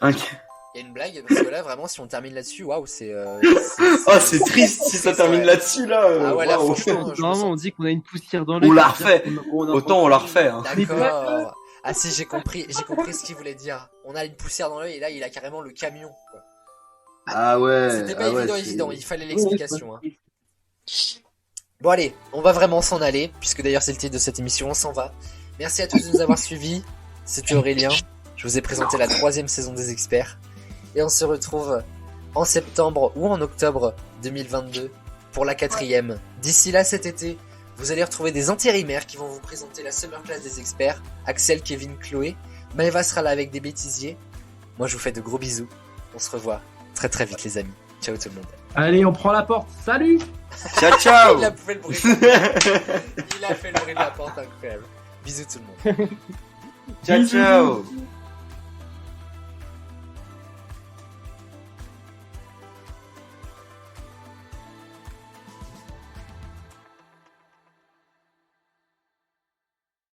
S4: Un,
S1: Il y a une blague parce que là vraiment si on termine là-dessus, waouh, c'est.
S4: Oh, c'est triste si ça termine
S1: ouais.
S4: là-dessus là.
S1: Ah ouais, là
S4: waouh.
S1: franchement, je me
S6: Normalement,
S1: sens-
S6: on dit qu'on a une poussière dans l'œil.
S4: On la
S6: ça veut dire
S4: refait.
S6: qu'on a
S4: Autant on la refait. Hein.
S1: D'accord. Ah si, j'ai compris ce qu'il voulait dire. On a une poussière dans l'œil et là il a carrément le camion. Quoi.
S4: Ah ouais.
S1: C'était pas
S4: ah ouais,
S1: évident,
S4: c'est-
S1: il fallait l'explication. Hein. Bon allez, on va vraiment s'en aller, puisque d'ailleurs c'est le titre de cette émission, on s'en va. Merci à tous de nous avoir suivis, c'était Aurélien, je vous ai présenté la 3e saison des experts, et on se retrouve en septembre ou en octobre 2022 pour la 4e. D'ici là cet été, vous allez retrouver des intérimaires qui vont vous présenter la Summer Class des experts, Axel, Kevin, Chloé, Maëva sera là avec des bêtisiers. Moi je vous fais de gros bisous, on se revoit très très vite les amis, ciao tout le monde.
S6: Allez, on prend la porte. Salut.
S4: Ciao ciao.
S1: Il a fait le bruit de la porte. Il a fait le bruit de la porte, incroyable. Bisous tout le monde.
S4: Ciao ciao.